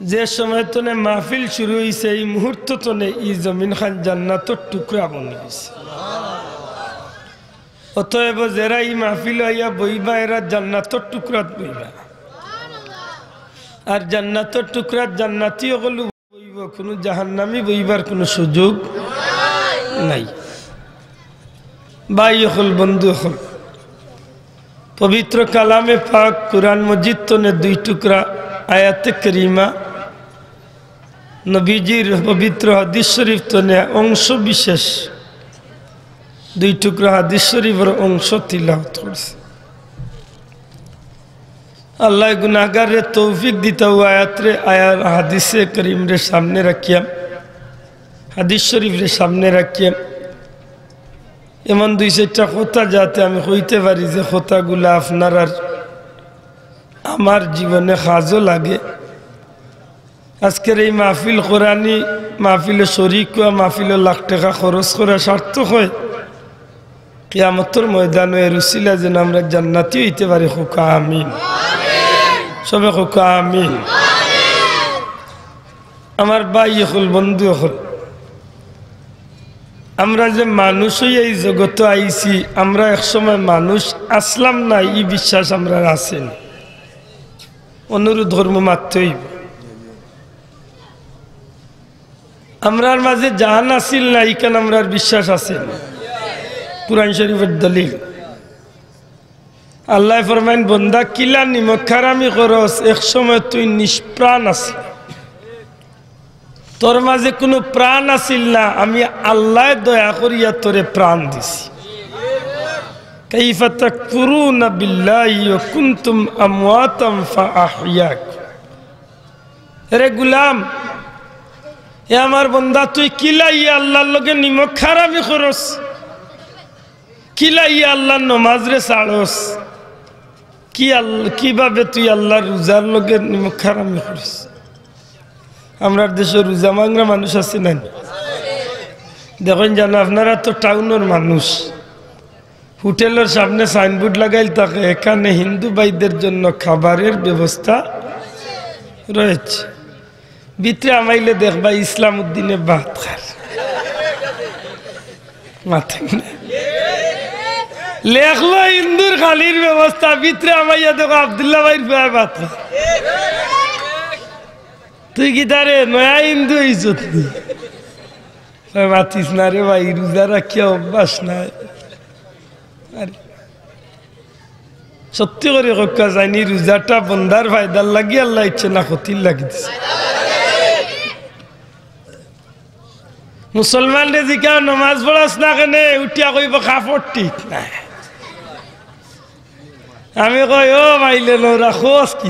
যে সময় তনে মাহফিল শুরু হয়েছে এই মুহূর্ত তনে এই জমিন খান জান্নাতর টুকরা বনে গেছে। অতএব যারা এই মাহফিল হইয়া বইবা এরা জান্নাতর টুকরাত বইবা, আর জান্নাতর টুকরাত জান্নাতি ওগুলো বইব, কোনো জাহান্নামি বইবার কোনো সুযোগ নাই। ভাই হল, বন্ধু হল, পবিত্র কালামে পাক কুরআন মজিদ তনে দুই টুকরা আয়াতে করিমা, নবীজির পবিত্র হাদিস শরীফ তনে অংশ বিশেষ দুই টুকরা হাদিস শরীফের অংশ তিলাওয়াত করছে। আল্লাহ গুনাহগারের তৌফিক দিতে আয়াতরে আয়ার হাদিসে করিম রে সামনে রাখিয়াম, হাদিস শরীফ রে সামনে রাখিয়াম। এমন দুই চারটা কথা যাতে আমি কইতে পারি যে কথাগুলা আপনার আর আমার জীবনে কাজও লাগে। আজকের এই মাহফিল কোরআনি মাহফিলে শরীক হওয়া, মাহফিলে লাখ টাকা খরচ করা সার্থক হয় কিয়ামতের ময়দানে এর উসিলা যেন আমরা জান্নাতি হইতে পারি। খোকা আমিন, সবে খোকা আমিন। আমার ভাই হল, বন্ধু হল, আমরা যে মানুষ হই এই জগতে আইছি, আমরা একসময় মানুষ আসলাম না এই বিশ্বাস আমরা আছেন। অনুরোধ ধর্ম মাত্রই আমরার মাঝে জাহান আসিল না, এইখানে আমরার বিশ্বাস আছে। কুরআন শরীফের দলিল আল্লাহ ফরমাইন, বন্দা কিলা নিমক খারামি করস, এক সময় তুই নিষ্প্রাণ আছিস, তোর মাঝে কোনো প্রাণ আসিল না, আমি আল্লাহ দয়া করিয়া তোরে প্রাণ দিছি। কাইফা তাকফুরুনা বিল্লাহি ওয়া কুনতুম আমওয়াতাম ফাআহইয়াকুম। রে গুলাম, এ আমার বন্দা, তুই কিলাইয়া আল্লাহর লগে নিমক খারামি করস, কিলাইয়া আল্লাহর নমাজ রে ছাড়স, কিভাবে তুই আল্লাহর রোজার লগে নিমক খারামি করস? আমরা দেশে রোজা মাংরা মানুষ আছে না? দেখেন জানো, আপনারা তো টাউনের মানুষ, হোটেলের সামনে সাইনবোর্ড লাগাইল থাকে, এখানে হিন্দু ভাইদের জন্য খাবারের ব্যবস্থা রয়েছে। ভিতরে আমাইলে দেখবা ইসলাম উদ্দিনে ভাত খায়, মাথায় লেখলো হিন্দুর খালির ব্যবস্থা, ভিতরে আমাইয়া দেখো আব্দুল্লাহ ভাইয়ের ভাত খায়। তুই কি তারে নয়া হিন্দু ইজ্জত মাতিস না রে ভাই, রোজা রাখিয়া অভ্যাস নাই। সত্যি করে কক্কা যায়নি, রোজাটা বন্দার ফায়দার লাগি আল্লাহ ইচ্ছে না ক্ষতির লাগি দিছে। মুসলমান রে জিকা নমাজ পড়াস না কেনে, উঠিয়া কইব কাপড় ঠিক নাই। আমি কই ও মাইলে নোরা খোঁজ কি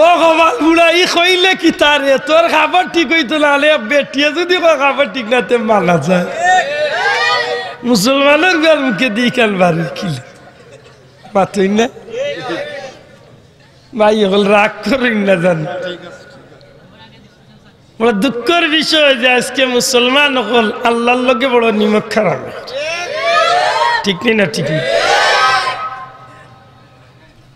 ও কমাল বুড়া, ই কইলে কি তারে তোর খাবার ঠিক হইতো না, বেটিয়ে যদি খাবার ঠিক না তে মানা যায়। মুসলমানের গার মুখে দিই কান বাড়ি কিলে মাতই না ভাই, হল রাগ করেন না জান। বড় দুঃখের বিষয় যে আজকে মুসলমান হল আল্লাহর লগে বড় নিমক খারাপ। ঠিক নেই না? ঠিক নেই।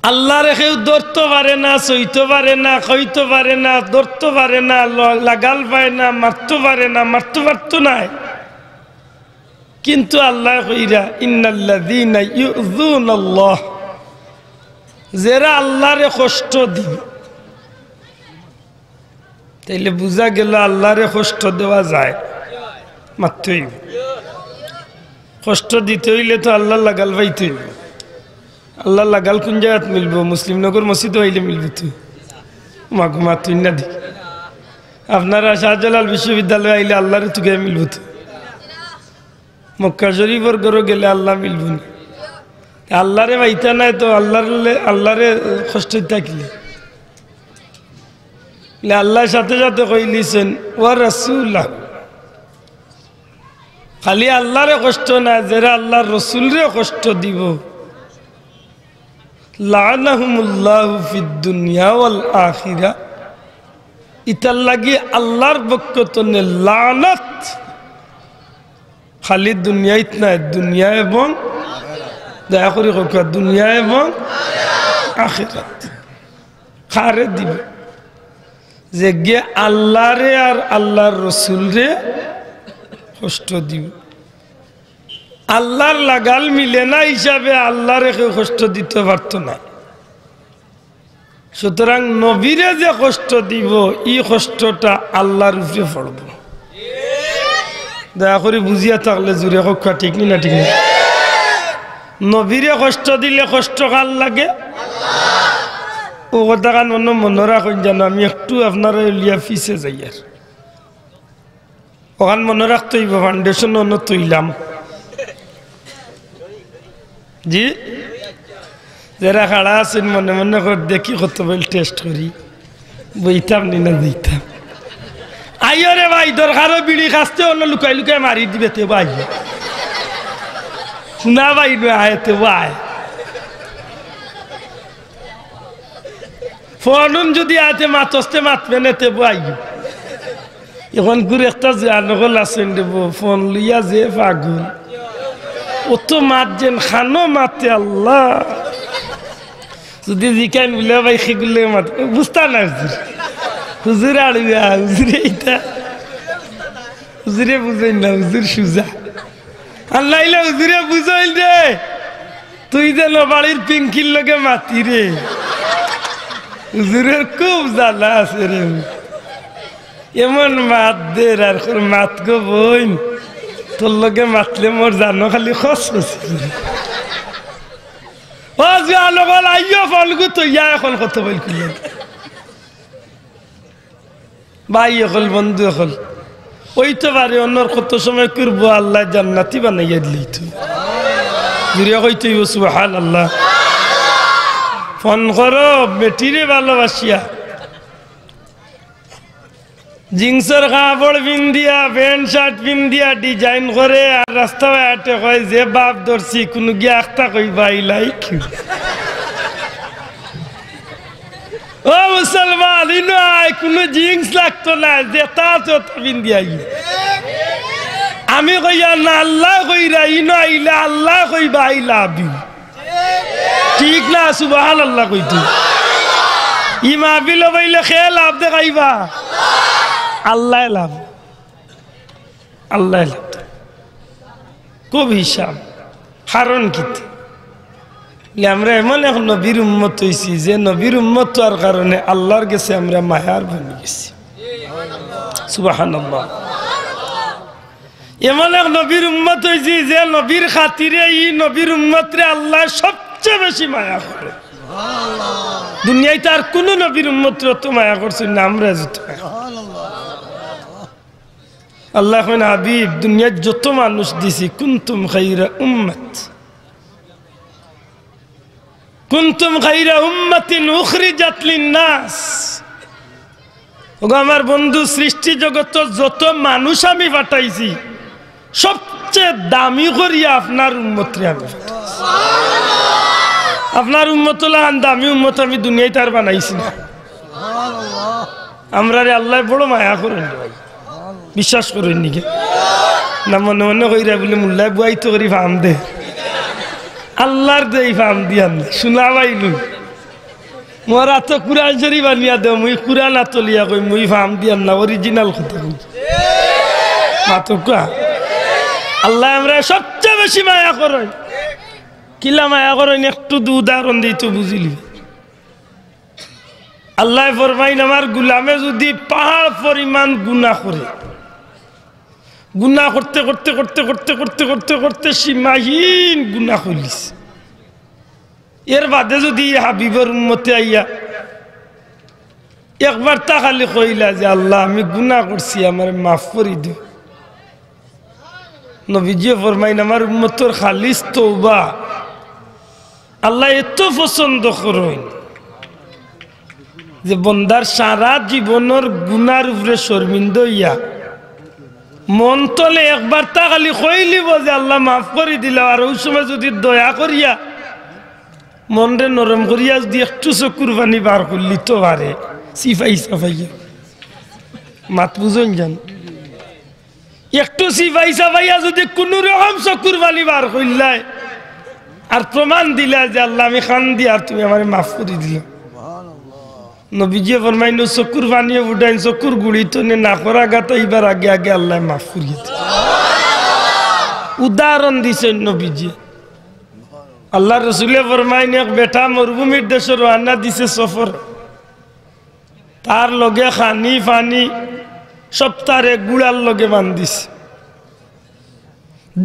আল্লাহ রেখেও ধরতে পারে না, সইতে পারে না, খাইতে পারে না, ধরতে পারে না, লাগাল পায় না, মারতে পারে না, মারতে পারতো না। কিন্তু আল্লাহ কইরা ইন্নাল্লাযীনা ইউযুনাল্লাহ, যারা আল্লাহরে কষ্ট দিবে, তাইলে বুঝা গেল আল্লাহরে কষ্ট দেওয়া যায়, মারতেই কষ্ট দিতে হইলে তো আল্লাহ লাগাল পাইতে হইব। আল্লাহ লাগাল কোন জায়গাত মিলবো? মুসলিমনগর মসজিদ হইলে মিলবে। তুই মাগুমা তুই না দি, আপনারা শাহজালাল বিশ্ববিদ্যালয়ে আইলে আল্লাহরে তুকে মিলবো। তো মক্কা শরীফর ঘরে গেলে আল্লাহ মিলব না। আল্লাহরে পাইতা নাই তো আল্লাহরে কষ্ট থাকিলে আল্লাহর সাথে সাথে কইলিছেন ওয়া রাসূলা, খালি আল্লাহরে কষ্ট না, যারা আল্লাহর রসুলরে কষ্ট দিব লাআনাহুমুল্লাহু ফিদ দুনিয়া ওয়াল আখিরা, ইতার লাগি আল্লাহর পক্ষ থেকে লানত খালি দুনিয়ায় নাই, দুনিয়া এবং দয়া করে দুনিয়া এবং আখিরাত খারে দিব যে গে আল্লাহরে আর আল্লাহর রসুলরে কষ্ট দিব আল্লাহর লাগাল মিলে না হিসাবে আল্লাহরে কেউ কষ্ট দিতে পারতো না সুতরাং নবীরে যে কষ্ট দিব এই কষ্টটা আল্লাহর উপরে পড়ব দয়া করে বুঝিয়া থাকলে জুড়ে কক্ষা ঠিক না ঠিক না নবীরে কষ্ট দিলে কষ্ট কার লাগে ও কথা কান অন্য মনে রাখুন জানো আমি একটু আপনারা লিয়া ফিসে যাই আর ওখান মনে রাখতে হইব ফাউন্ডেশন অন্য তৈলাম জি যারা খাড়া আছেন মনে মনে করে দেখি কত বেল টেস্ট করি বইতাম নি না দিতাম আইও রে ভাই দরকারও বিড়ি খাসতে অন্য লুকাই লুকাই মারি দিবে তে ভাই না ভাই আয় তে ভাই ফোন যদি আতে মাতস্তে মাতবে না তে ভাই এখন ঘুরে একটা জানগল আছেন দেব ফোন লইয়া যে পাগল ও তো মাত যেন খানো মাতে আল্লাহ যদি জিকান বলে ভাই সেগুলো মাত বুঝতা না হুজুর আড়িয়া হুজুরে এটা হুজুরে বুঝাই না হুজুর সুজা আল্লাহ হুজুরে বুঝাইল রে তুই যেন বাড়ির পিঙ্কির লোকে মাতি রে হুজুরের খুব জ্বালা আছে রে এমন মাত দে আর মাত গো বইন তোর লোকে মাতলে মোর জানো খালি খস আইয় ফলগু তো ইয়া এখন কত বল খুললেন ভাই এখন বন্ধু এখন ওই তো পারে অন্যর কত সময় করবো আল্লাহ জান্নাতি বানাইয়া দিলি তো জুড়িয়া কইতে সুবহানাল্লাহ ফোন করো বেটিরে ভালোবাসিয়া জিন্সের কাপড় পিন্দিয়া প্যান্ট শার্ট পিন্দিয়া ডিজাইন করে আর রাস্তা হাটে কয় যে বাপ ধরছি কোনো গিয়া আখতা কইবা লাইক ও মুসলমান ইনো আয় কোনো জিন্স লাগতো না যেটা চোতা পিন্দিয়া আমি কইয়া না আল্লাহ কইরা ইনো আইলে আল্লাহ কইবা আই লাভ ইউ ঠিক না সুবহানাল্লাহ কইতে ই মাহফিল বইলে খেয়ে লাভ দেখাইবা আল্লাহ লাভ আল্লাহ লাভ খুব হিসাব কারণ কি আমরা এমন এক নবীর উম্মত হয়েছি যে নবীর উম্মত হওয়ার কারণে আল্লাহর কাছে আমরা মায়ার বনে গেছি সুবহানাল্লাহ এমন এক নবীর উম্মত হয়েছি যে নবীর খাতিরে ই নবীর উম্মতরে আল্লাহ সবচেয়ে বেশি মায়া করে দুনিয়ায় তার কোন নবীর উম্মতরে অত মায়া করছেন না আমরা যত আল্লাহ হাবিব দুনিয়ার যত মানুষ দিছি কুনতুম খায়রা উম্মত কুনতুম খায়রা উম্মাতিন উখরিজাত লিন-নাস ওগো আমার বন্ধু সৃষ্টি জগত যত মানুষ আমি পাঠাইছি সবচেয়ে দামি করিয়া আপনার উম্মতরে আমি আপনার উম্মত হলো দামি উম্মত আমি দুনিয়ায় তার বানাইছি না আমরা রে আল্লাহ বড় মায়া করেন ভাই বিশ্বাস করেন নাকি না মনে মনে কইরা বলে মুল্লায় বুয়াই তো করি ফাম দে আল্লাহর দে ফাম দিয়া শোনা পাইলু মোরা তো কুরআন শরীফ আনিয়া দে মুই কুরআন আতলিয়া কই মুই ফাম দিয়া না অরিজিনাল কথা কই মাতো কা আল্লাহ আমরা সবচেয়ে বেশি মায়া করেন কিলা মায়া করেন একটু উদাহরণ দিই তো বুঝিলি আল্লাহ ফরমাইন আমার গুলামে যদি পাহাড় পরিমাণ গুনাহ করে গুনাহ করতে করতে করতে করতে করতে করতে করতে সীমাহীন গুনাহ করিস এর বাদে যদি হাবিবের উম্মতে আইয়া একবার তা খালি কইলা যে আল্লাহ আমি গুনাহ করছি আমার মাফ করে দিও নবীজি ফরমাইন আমার উম্মতের খালিস তওবা আল্লাহ এত পছন্দ করেন যে বন্দার সারা জীবনের গুনার উপরে শর্মিন্দ হইয়া মন তলে একবার তা খালি কইলিব যে আল্লাহ মাফ করে দিল আর ওই সময় যদি দয়া করিয়া মনরে নরম করিয়া যদি একটু চকুর পানি বার করলি তো পারে সিফাই সাফাইয়া মাত বুঝন জান একটু সিফাই সাফাইয়া যদি কোনো রকম চকুর পানি বার করলাই আর প্রমাণ দিলা যে আল্লাহ আমি খান দি আর তুমি আমারে মাফ করে দিলা। নবীজি ফরমাইন চকুর পানিও উঠাইন চকুর গুড়ি তো না করা গাতা এবার আগে আগে আল্লাহ মাফ করিয়ে দিল। উদাহরণ দিছেন নবীজি। আল্লাহ রসুলে ফরমাইন এক বেটা মরুভূমির দেশে রওনা দিছে সফর, তার লগে খানি ফানি সপ্তাহে গুড়ার লগে বান্ধিছে,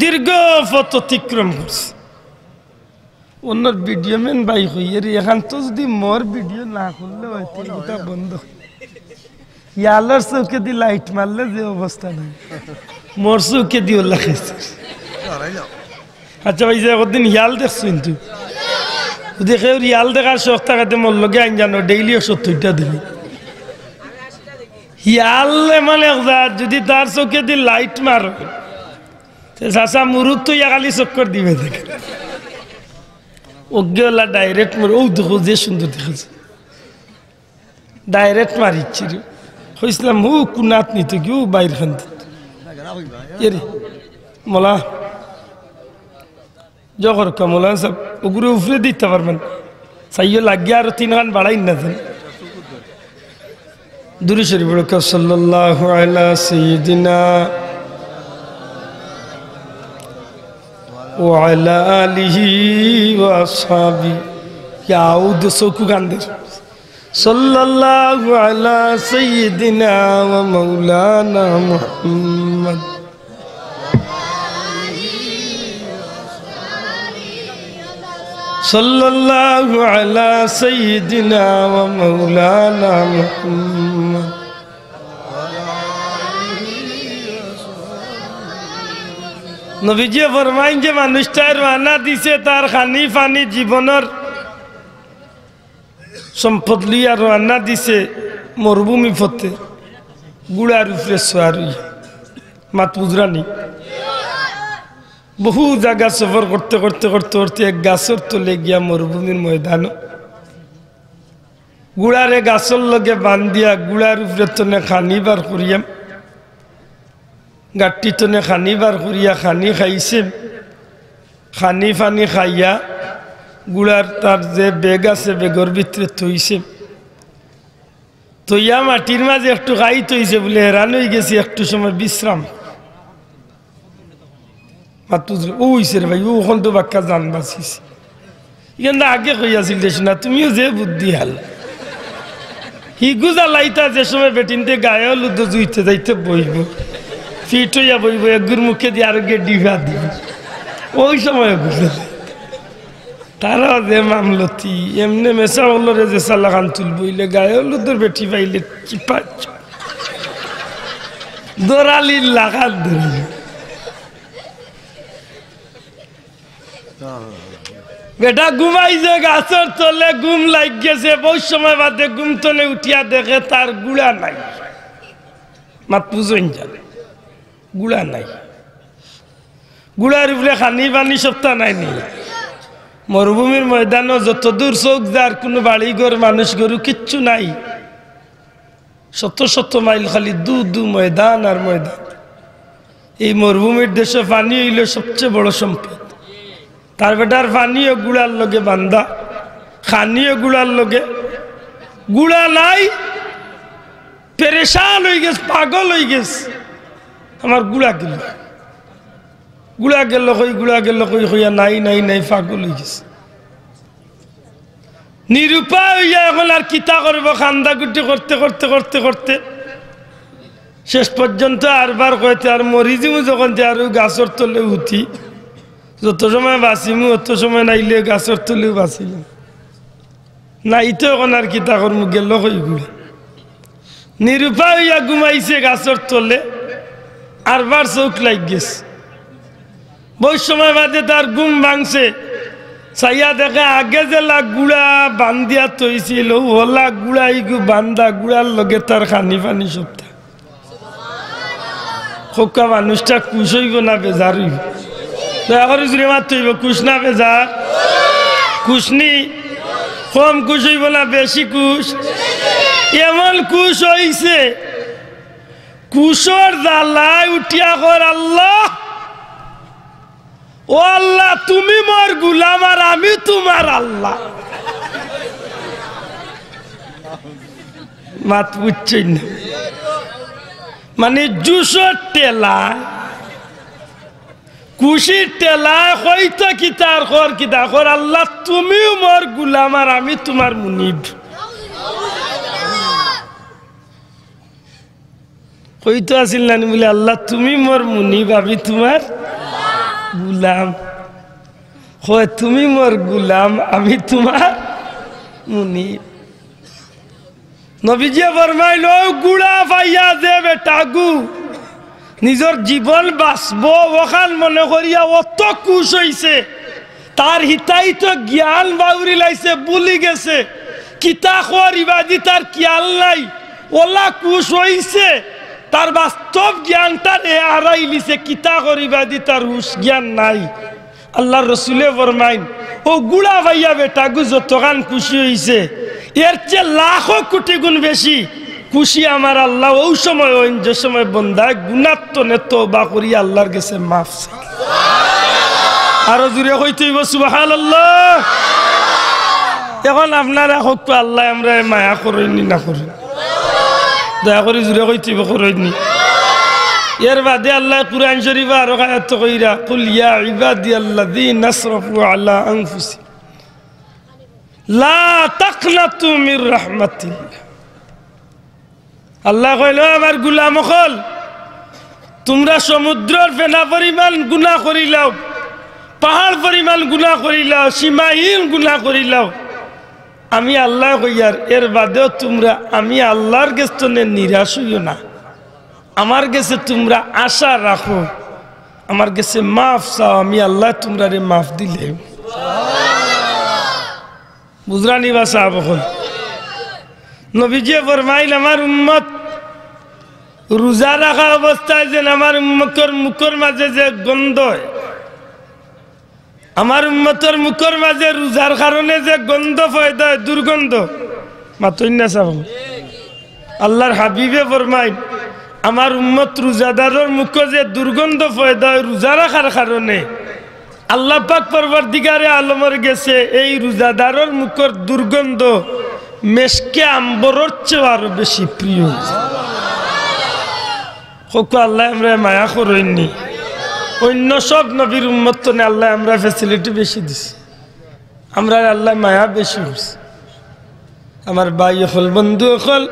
দীর্ঘ পথ অতিক্রম করছে। অন্যর ভিডিও মেন বাই হইয়ে এখান তো যদি মোর ভিডিও না করলে হয়তো এটা বন্ধ। ইয়ালার চৌকে দিয়ে লাইট মারলে যে অবস্থা নাই, মোর চৌকে দিয়ে ওল্লা খাইছে। আচ্ছা ভাই যে একদিন ইয়াল দেখছো, কিন্তু দেখে ইয়াল দেখার শখ থাকাতে মোর লগে আইন জানো ডেইলি 70টা দিবি ইয়াল। মানে যদি তার চৌকে দিয়ে লাইট মার চাষা মুরুখ তো ইয়া খালি চক্কর দিবে দেখে ওগেলা ডাইরেক্ট মার। ও দেখো যে সুন্দর দেখেছে, ডাইরেক্ট মারিচ্ছি রে। হয়েছিলাম ও কুনাত নিত কি ও বাইর খান রে মোলা জগর কমলা সব ওগুলো উফরে দিতে পারবেন, চাইও লাগিয়ে আরো 3 খান বাড়াই না দেন। দুরূদ শরীফ পড়ো সাল্লাল্লাহু আলা সাইয়্যিদিনা ওয়া আলা আলিহি ওয়া আসহাবি ইয়াউদ সকু গান্দের সাল্লাল্লাহু আলা সাইয়্যিদিনা ওয়া মাওলানা মুহাম্মদ সাল্লাল্লাহু আলা সাইয়্যিদিনা ওয়া মাওলানা মুহাম্মদ। নবীজি ফরমাইন যে মানুষটা রওনা দিছে তার খানি ফানি জীবনের সম্পদ লিয়া রওনা দিছে মরুভূমি পথে, গুড়ার উপরে সোয়ারি মাত বুঝরানি। বহু জায়গা সফর করতে করতে করতে করতে এক গাছের তলে গিয়া মরুভূমির ময়দান গুড়ারে গাছের লগে বান্ধিয়া গুড়ার উপরে তনে খানিবার করিয়াম গাঠটি তনে খানিবার করিয়া খানি খাইছে। খানি ফানি খাইয়া গুড়ার তার যে বেগ আছে বেগর ভিতরে থইছে, থইয়া মাটির মাঝে একটু খাই থইছে বলে হেরান হয়ে গেছি, একটু সময় বিশ্রাম ওইছে রে ভাই ওখান তো বাক্কা জান বাঁচিস এখানে আগে কইয়াছিল দেশ না তুমিও যে বুদ্ধি হাল হিগুজা লাইতা যে সময় বেটিনতে গায়ে লুদ্ধ জুইতে যাইতে বইব ফিট হইয়া বইব একগুর মুখে দিয়ে আরো গিয়ে ডিভা দিব ওই সময় বুঝলে তারা যে মামলতি এমনি মেশা হলো রে যে সাল্লাখান তুল বইলে গায়ে লুদ্ধর বেটি পাইলে চিপা দরালির লাগাত ধরে বেটা ঘুমাইছে গাছের তলে ঘুম লাগ গেছে, বহু সময় বাদে ঘুম তলে উঠিয়া দেখে তার গুড়া নাই। মাত পুজোন জানে গুড়া নাই, গুড়ার উপরে খানি পানি সপ্তাহ নাই নি। মরুভূমির ময়দানও যত দূর চোখ যার কোনো বাড়ি ঘর মানুষ গরু কিচ্ছু নাই, শত শত মাইল খালি দু দু ময়দান আর ময়দান। এই মরুভূমির দেশে পানি হইল সবচেয়ে বড় সম্পদ। তার বেটার পানিও গুড়ার লগে বান্ধা, খানিও গুড়ার লগে, গুড়া নাই পেরেশান হয়ে গেছে, পাগল হয়ে গেছে। আমার গুড়া গেল গুড়া গেল কই গুড়া গেল কই হইয়া নাই নাই নাই পাগল হয়ে গেছে। নিরুপায় হইয়া এখন আর কিতা করব, খান্দাগুটি করতে করতে করতে করতে শেষ পর্যন্ত আরবার কইতে আর মরি যাবো যখন আর গাছের তলে উঠি, যত সময় বাঁচিমু অত সময় নাইলে গাছের তলেও বাঁচিলাম নাই তো এখন আর কিতা করমু গেল কই গুড়া। নিরুপায় হইয়া ঘুমাইছে গাছের তলে, আরবার চোখ লাগ গেছে। বহু সময় বাদে তার ঘুম ভাঙছে, চাইয়া দেখে আগে যে লাগ গুড়া বান্ধিয়া থইছিল ওলা গুড়াই গু বান্ধা, গুড়ার লগে তার খানি পানি সপ্তাহ। খোকা মানুষটা কুশ হইব না বেজার হইব? মারতে হইব কুশ না বেজার? কুশনি কম কুশ হইব না বেশি কুশ? এমন কুশ হইছে কুশর জ্বালায় উঠিয়া কর আল্লাহ ও আল্লাহ তুমি মোর গোলাম আর আমি তোমার আল্লাহ। মাত বুঝছেন না, মানে জুসর টেলা খুশির টেলায় হইতো কি তার খর কি দেখর আল্লাহ তুমিও মোর গোলাম আর আমি তোমার মুনিব। হইতো আসিল না বলে আল্লাহ তুমি মোর মুনিব আমি তোমার গোলাম। হয় তুমি মোর গোলাম আমি তোমার মুনিব। নবীজি ফরমাইল গুড়া পাইয়া যে বেটাগু নিজের জীবন বাঁচব ওখান মনে করিয়া অত খুশ হইছে, তার হিতাই তো জ্ঞান বাউরি লাইছে ভুলি গেছে কিতা খর ইবাদি তার খেয়াল নাই। ওলা খুশ হইছে তার বাস্তব জ্ঞানটার এ আড়াই লিছে কিতা খর ইবাদি তার হুশ জ্ঞান নাই। আল্লাহ রসুলে ফরমাইন ও গুড়া ভাইয়া বেটাগু যতখান খুশি হইছে এর চেয়ে লাখো কোটি গুণ বেশি খুশি আমার আল্লাহ ওই সময় ওই যে সময় বন্দায় গুণাত্মনে তওবা করি আল্লাহর কাছে মাফ চায়। আরো জুড়ে হইতে হইব সুবহানাল্লাহ। এখন আপনারা হোক তো আল্লাহ আমরা মায়া করেননি না করেন, দয়া করে জুড়ে হইতে হইব করেননি। এর বাদে আল্লাহ কুরআন শরীফে আরো আয়াত কইরা কুল ইয়া ইবাদিয়াল্লাযীনা আসরাফু আলা আনফুসিহিম লা তাকনাতু মির রাহমাতিল্লাহ। আল্লাহ কইল আমার গোলাম হল তোমরা সমুদ্রের ফেনা পরিমাণ গুনাহ করিলাও, পাহাড় পরিমাণ গুনাহ করিলাও, সীমাহীন গুনাহ করিলাও, আমি আল্লাহ কইয়ার এর বাদেও তোমরা আমি আল্লাহর কাছে নিরাশ হইও না, আমার কাছে তোমরা আশা রাখো, আমার কাছে মাফ চাও, আমি আল্লাহ তোমরা রে মাফ দিলে। বুঝরানি বা সাহাব হল নবীজি ফরমাইল আমার উম্মত রোজা রাখা অবস্থায় যেন আমার উম্মতের মুখের মাঝে যে গন্ধ, আমার উম্মতের মুখের মাঝে রোজার কারণে যে গন্ধ পয়দা হয় দুর্গন্ধ মাতই না সাব। আল্লাহর হাবিবে ফরমাইল আমার উম্মত রোজাদারের মুখে যে দুর্গন্ধ পয়দা হয় রোজা রাখার কারণে আল্লাহ পাক পরবর্তীকারে আলমের গেছে এই রোজাদারের মুখের দুর্গন্ধ মেশকে আম্বরের চেয়ে আরো বেশি প্রিয়। আল্লাহ আমরা মায়া করেননি, অন্য সব নবীর উম্মত নে আল্লাহ আমরা ফ্যাসিলিটি বেশি দিছি, আমরা আল্লাহ মায়া বেশি করছি। আমার ভাই হল বন্ধু হল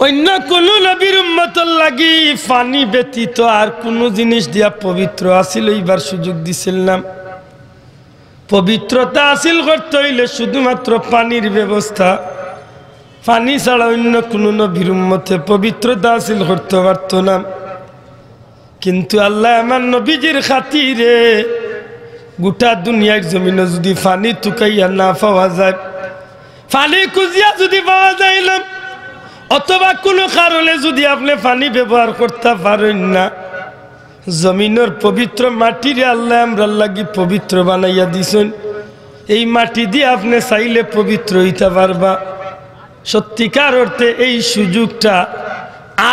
অন্য কোন নবীর উম্মতর লাগি পানি ব্যতীত আর কোনো জিনিস দিয়া পবিত্র আসিল এইবার সুযোগ দিছিলাম। পবিত্রতা হাসিল করতে হইলে শুধুমাত্র পানির ব্যবস্থা, পানি ছাড়া অন্য কোনো নবীর উম্মতে পবিত্রতা হাসিল করতে পারত না। কিন্তু আল্লাহ আমার নবীজির খাতিরে গোটা দুনিয়ার জমিনে যদি পানি তুকাইয়া না পাওয়া যায়, পানি খুঁজিয়া যদি পাওয়া যাইলাম অথবা কোনো কারণে যদি আপনি পানি ব্যবহার করতে পারেন না, জমিনের পবিত্র মাটিরে আল্লাহ আমরা লাগি পবিত্র বানাইয়া দিছেন। এই মাটি দিয়ে আপনি চাইলে পবিত্র হইতে পারবা। সত্যিকার অর্থে এই সুযোগটা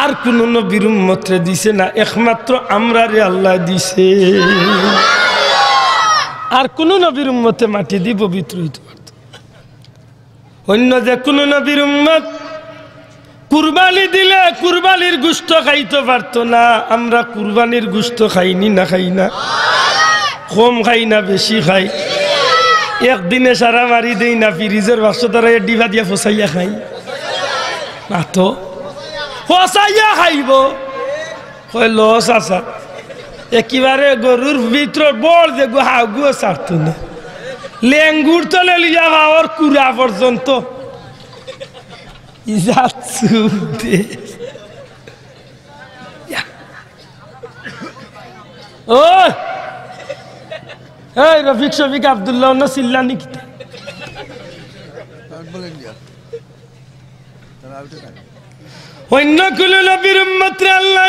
আর কোনো নবীর উম্মতরে দিছে না, একমাত্র আমরা রে আল্লাহ দিছে। আর কোনো নবীর উম্মতে মাটি দিয়ে পবিত্র হইতে পারত। অন্য যে কোনো নবীর উম্মত কুরবানি দিলে কুরবানির গোশত খাইতে পারতো না। আমরা কুরবানির গোশত খাইনি না, খাই না, কম খাই না বেশি খাই, একদিনে সারা মারি দেই না, ফ্রিজের বাক্স তারা ডিবা দিয়া ফসাইয়া খাই না, তো ফসাইয়া খাইব কয় লস আসা। একেবারে গরুর ভিতর বড় যে হাগুও ছাড়তো না, লেঙ্গুর তলে লিয়া খাওয়ার কুড়া পর্যন্ত রফিক শফিক আব্দুল্লাহ চিল্লানি কিতা অন্য কোন নবীর উম্মতরে আল্লাহ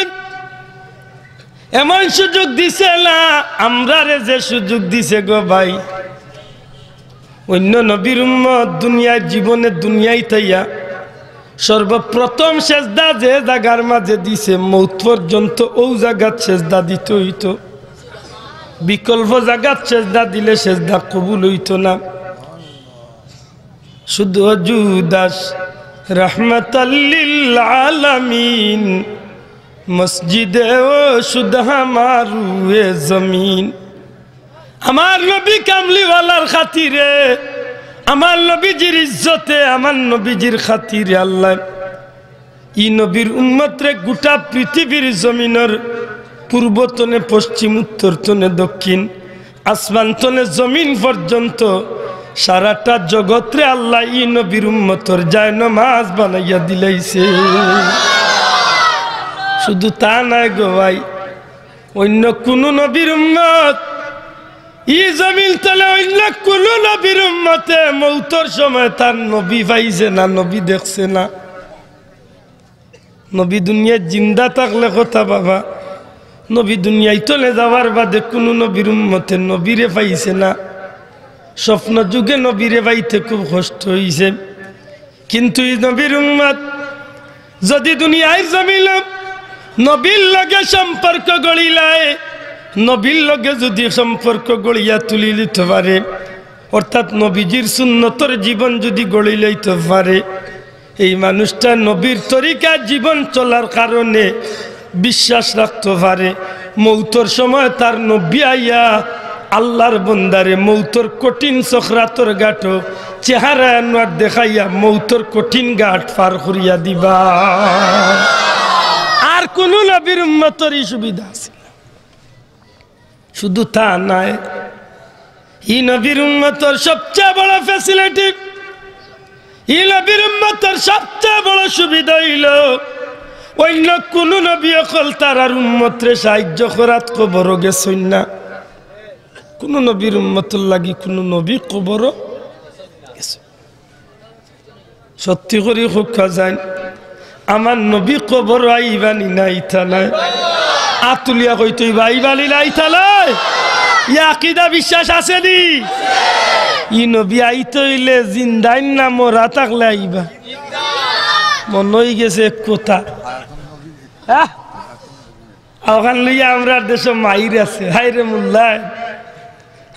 এমন সুযোগ দিছে না, আমরা রে যে সুযোগ দিছে গো ভাই। অন্য নবীর উম্মত দুনিয়ার জীবনে দুনিয়ায় তাইয়া সর্বপ্রথম সেজদা যে জায়গার মাঝে দিছে মৌত পর্যন্ত ও জায়গার সেজদা দিতে হইতো। বিকল্প জায়গাত সেজদা দিলে সেজদা কবুল হইতো না। শুধু অজুদাস রহমাতাল লিল আলামিন মসজিদে ও শুধ হামারুয়ে জমিন। আমার নবী কামলিওয়ালার খাতিরে, আমার নবীজির ইজ্জতে, আমার নবীজির খাতিরে আল্লাহ ই নবীর উম্মতরে গোটা পৃথিবীর জমিনের পূর্বতনে পশ্চিম, উত্তর তনে দক্ষিণ, আসমান তনে জমিন পর্যন্ত সারাটা জগৎরে আল্লাহ ই নবীর উম্মতর যায় নামাজ বানাইয়া দিলাইছে। শুধু তা নাই গো ভাই, অন্য কোন নবীর উম্মত ই জমিন তলে, অন্য কোন নবীর উম্মতে মৌতর সময় তার নবী পাইছে না, নবী দেখছে না। নবী দুনিয়ায় জিন্দা থাকলে কথা বাবা, নবী দুনিয়ায় চলে যাওয়ার বাদে কোন নবীর উম্মতে নবীরে পাইছে না। স্বপ্ন যুগে নবীরে পাইতে খুব কষ্ট হইছে, কিন্তু এই নবীর উম্মত যদি দুনিয়ায় জমিল নবীর লগে সম্পর্ক গড়িলায়, নবীর লগে যদি সম্পর্ক গড়িয়া তুলি দিতে পারে, অর্থাৎ নবীজির সুন্নতর জীবন যদি গড়ি লইতে পারে, এই মানুষটা নবীর তরিকা জীবন চলার কারণে বিশ্বাস রাখতে পারে মৌতর সময় তার নবী আইয়া আল্লাহর বন্দারে মৌতর কঠিন সখরাতর গাঁটো চেহারা আনোয়ার দেখাইয়া মৌতর কঠিন ঘাট পার করিয়া দিবা। আর কোন নবীর উম্মতেরই সুবিধা আছে? শুধু তা নাই, ই নবীর উম্মতের সবচেয়ে বড় ফ্যাসিলিটি, ই নবীর উম্মতের সবচেয়ে বড় সুবিধা হইল অন্য কোন নবী অকল তার আর উম্মতরে সাহায্য করাত কবর গেছেন না। কোন নবীর উম্মতের লাগি কোন নবী কবর গেছে? সত্যি করে খুব যায় আমার নবী কবর আইবানি নাই থানায় আতুলিয়া কইতে আইবানি নাই থানায়। ইয়া আকীদা বিশ্বাস আছে নি? ই নবী আইতে হইলে জিন্দাইন না মরা থাকলে আইবা। মনে হয়ে গেছে কথা ওখান লইয়া আমরা দেশ মাইর আছে, হাই রে মুল্লাই।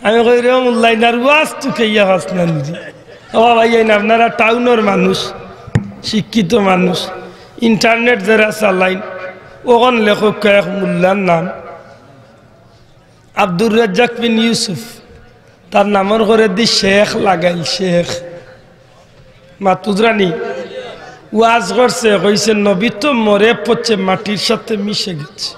আমি কই রে মুল্লাই না রুয়াজ তু খেইয়া হাস না নিজে। ও ভাই আপনারা টাউনের মানুষ, শিক্ষিত মানুষ, ইন্টারনেট যারা চালাইন, ওখান লেখক এক মুল্লার নাম আব্দুর রাজ্জাক বিন ইউসুফ, তার নামের করে দি শেখ লাগাইল। শেখ মাতুজরানি ওয়াজ করছে, কইছে নবী তো মরে পচে মাটির সাথে মিশে গেছে।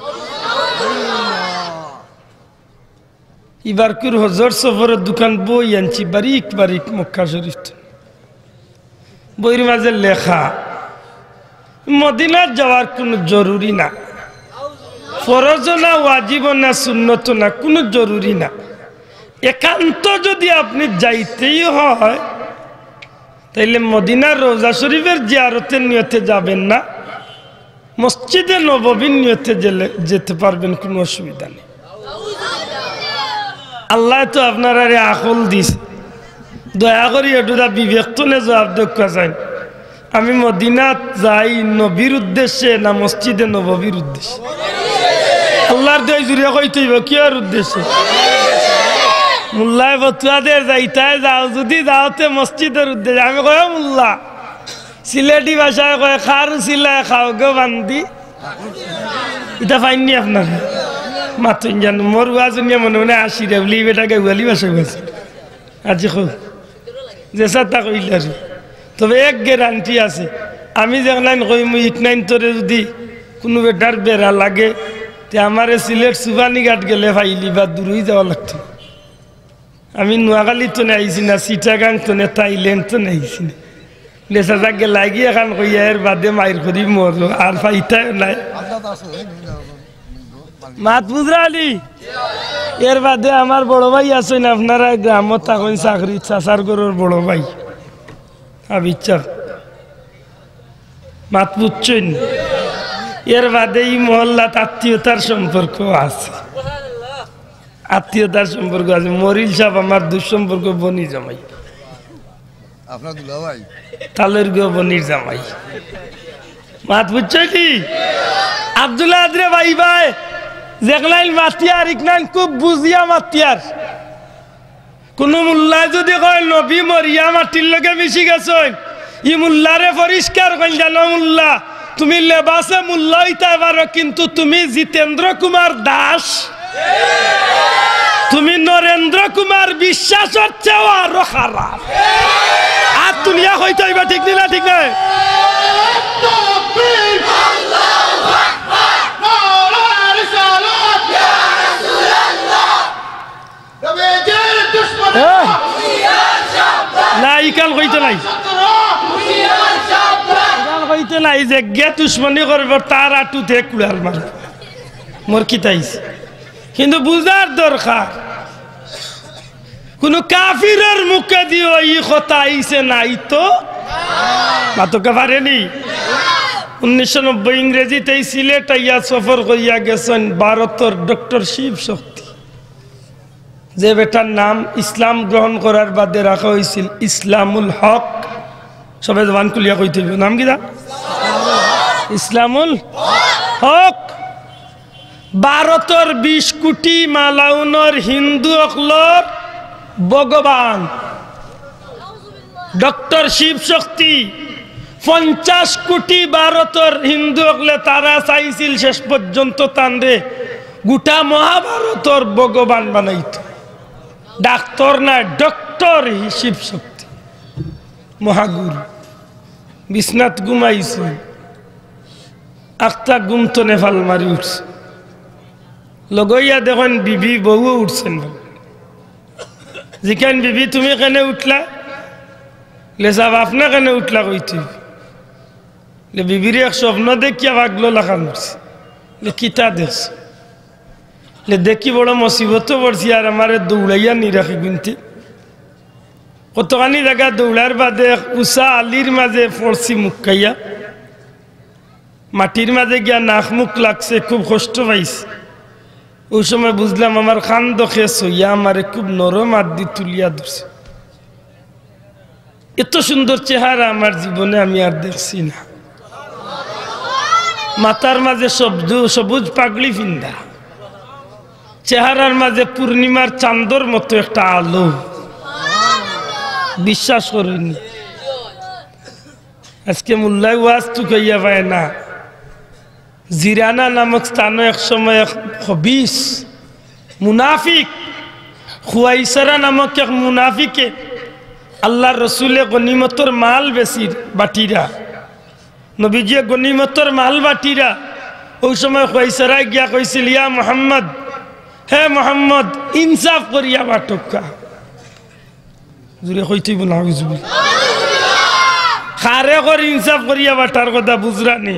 এবার কুর হজর সফরের দোকান বই আনছি বারিক বারিক মক্কা শরীফ, বইয়ের মাঝে লেখা মদিনার যাওয়ার কোনো জরুরি না, ফরজ না, ওয়াজিব না, সুন্নত না, কোনো জরুরি না। একান্ত যদি আপনি যাইতেই হয় তাইলে মদিনার রোজা শরীফের জিয়ারতের নিয়তে যাবেন না, মসজিদে নববীর নিয়তে যেতে পারবেন, কোনো অসুবিধা নেই। আল্লাহ তো আপনারা আকল দিস, দয়া করি এটা বিবেক তুলে জবাব দেখা যায়। আমি মদিনাত যাই নবীর উদ্দেশ্যে না মসজিদে নববীর উদ্দেশ্যে? আল্লাহর দয় জুড়ে কইতেইব কি আর উদ্দেশ্যে? মুল্লায় বতুয়াদের যাইতায় যাও, যদি যাওতে মসজিদের উদ্দেশ্যে। আমি কয় মুল্লা সিলেটি ভাষায় কয় খারু সিলায় খাও গো বান্দি, এটা পাইনি আপনার মাতুন জানো। মোর ওয়াজনিয়া মনে মনে আসি রে বলি বেটাকে উয়ালি ভাষা গেছে আজি খো যে সাথা কইল। তবে এক গ্যারান্টি আছে, আমি যেখানে কই মুই ইকনাইন তোরে যদি কোনো বেটার বেড়া লাগে তে আমারে সিলেট সুবানি ঘাট গেলে ফাইলি বা দূরই যাওয়া লাগতো। আমি নোয়াখালী তো আইছি না, চিটাগাং তো না, থাইল্যান্ড তো আইছি না। লেসা যাকে লাগি এখন কইয়া এর বাদে মাইর করি মর আর ফাইতাই নাই মাত বুঝরালি। এর বাদে আমার বড় ভাই আছেন, আপনারা গ্রামত থাকেন চাকরি, চাষার গরুর বড় ভাই আবিচার মাত বুঝছেন। এর বাদে এই মহল্লাত আত্মীয়তার সম্পর্ক আছে, আত্মীয়তার সম্পর্ক আছে। মরিল সাহেব আমার দুঃসম্পর্ক বনি জামাই, আপনার দুলাভাই তালের গো বনির জামাই। মাত বুঝছো কি? আব্দুল্লাহ আদরে ভাই ভাই যেগলাইল মাতিয়ার ইকনান খুব বুঝিয়া মাতিয়ার কোন মুল্লায় যদি কয় নবী মরিয়া মাটির লগে মিশি গেছেন ই মুল্লারে পরিষ্কার কইল জানো মুল্লা তুমি লেবাসে মুল্লা হইতে পারো কিন্তু তুমি জিতেন্দ্র কুমার দাস তুমি নরেন্দ্র কুমার বিশ্বাসের চেয়েও আরো খারাপ আর দুনিয়া হইতে হইবা ঠিক না ঠিক নয় না ইকাল কইতে নাই কইতে নাই যে গে দুশ্মনী করব তার আটুতে কুড়াল মার মোর কি তাইছে কিন্তু বুঝার দরকার কোন কাফিরের মুখে দিও ই কথা আইছে নাই তো মাতকে পারেনি 1990 ইংরেজিতে সিলেট আইয়া সফর করিয়া গেছেন ভারতের ডক্টর শিব শক্তি যে বেটার নাম ইসলাম গ্রহণ করার বাদে রাখা হয়েছিল ইসলামুল হক সবাই জবান খুলিয়া কইতে নাম কি ইসলামুল হক ভারতের 20 কোটি মালাউনের হিন্দু অকলর ভগবান ডক্টর শিব শক্তি 50 কোটি ভারতের হিন্দু অকলে তারা চাইছিল শেষ পর্যন্ত তানরে গোটা মহাভারতের ভগবান বানাইত ডাক্তার না ডক্টর শিব শক্তি মহাগুরু বিশ্বনাথ ঘুমাইছে আখতা ঘুম তো নেফাল মারি উঠছে লগইয়া দেখেন বিবি বউ উঠছেন জিকান বিবি তুমি কেন উঠলা লেসাব আপনা কেন উঠলা কইতে বিবির এক স্বপ্ন দেখিয়া ভাগলো লাখান কিতা দেখছে দেখি বড় মুসিবত পড়ছি আর আমারে দৌড়াইয়া নি রাখি গুনতে কতখানি জায়গা দৌড়ার বাদে উষা আলির মাঝে পড়ছি মুখ খাইয়া মাটির মাঝে গিয়া নাক মুখ লাগছে খুব কষ্ট পাইছে ওই সময় বুঝলাম আমার খান দখে সইয়া আমারে খুব নরম আদি তুলিয়া ধরছে এত সুন্দর চেহারা আমার জীবনে আমি আর দেখছি না মাথার মাঝে সবুজ পাগড়ি ফিন্দা চেহারার মাঝে পূর্ণিমার চাঁদর মতো একটা আলো বিশ্বাস করিনি আজকে মুল্লাই ওয়াজ তু কইয়া পায় না জিরানা নামক স্থানে এক সময় এক খবিস মুনাফিক খুয়াইসারা নামক এক মুনাফিকে আল্লাহ রসুলে গনিমতর মাল বেশির বাটিরা নবীজিয়ে গনিমতর মাল বাটিরা ওই সময় খুয়াইসারায় গিয়া কইছিল ইয়া মুহাম্মদ হে মোহাম্মদ ইনসাফ করিয়া বাটকা জুড়ে কইতেই না খারে করে ইনসাফ করিয়া বাটার কথা বুঝরানি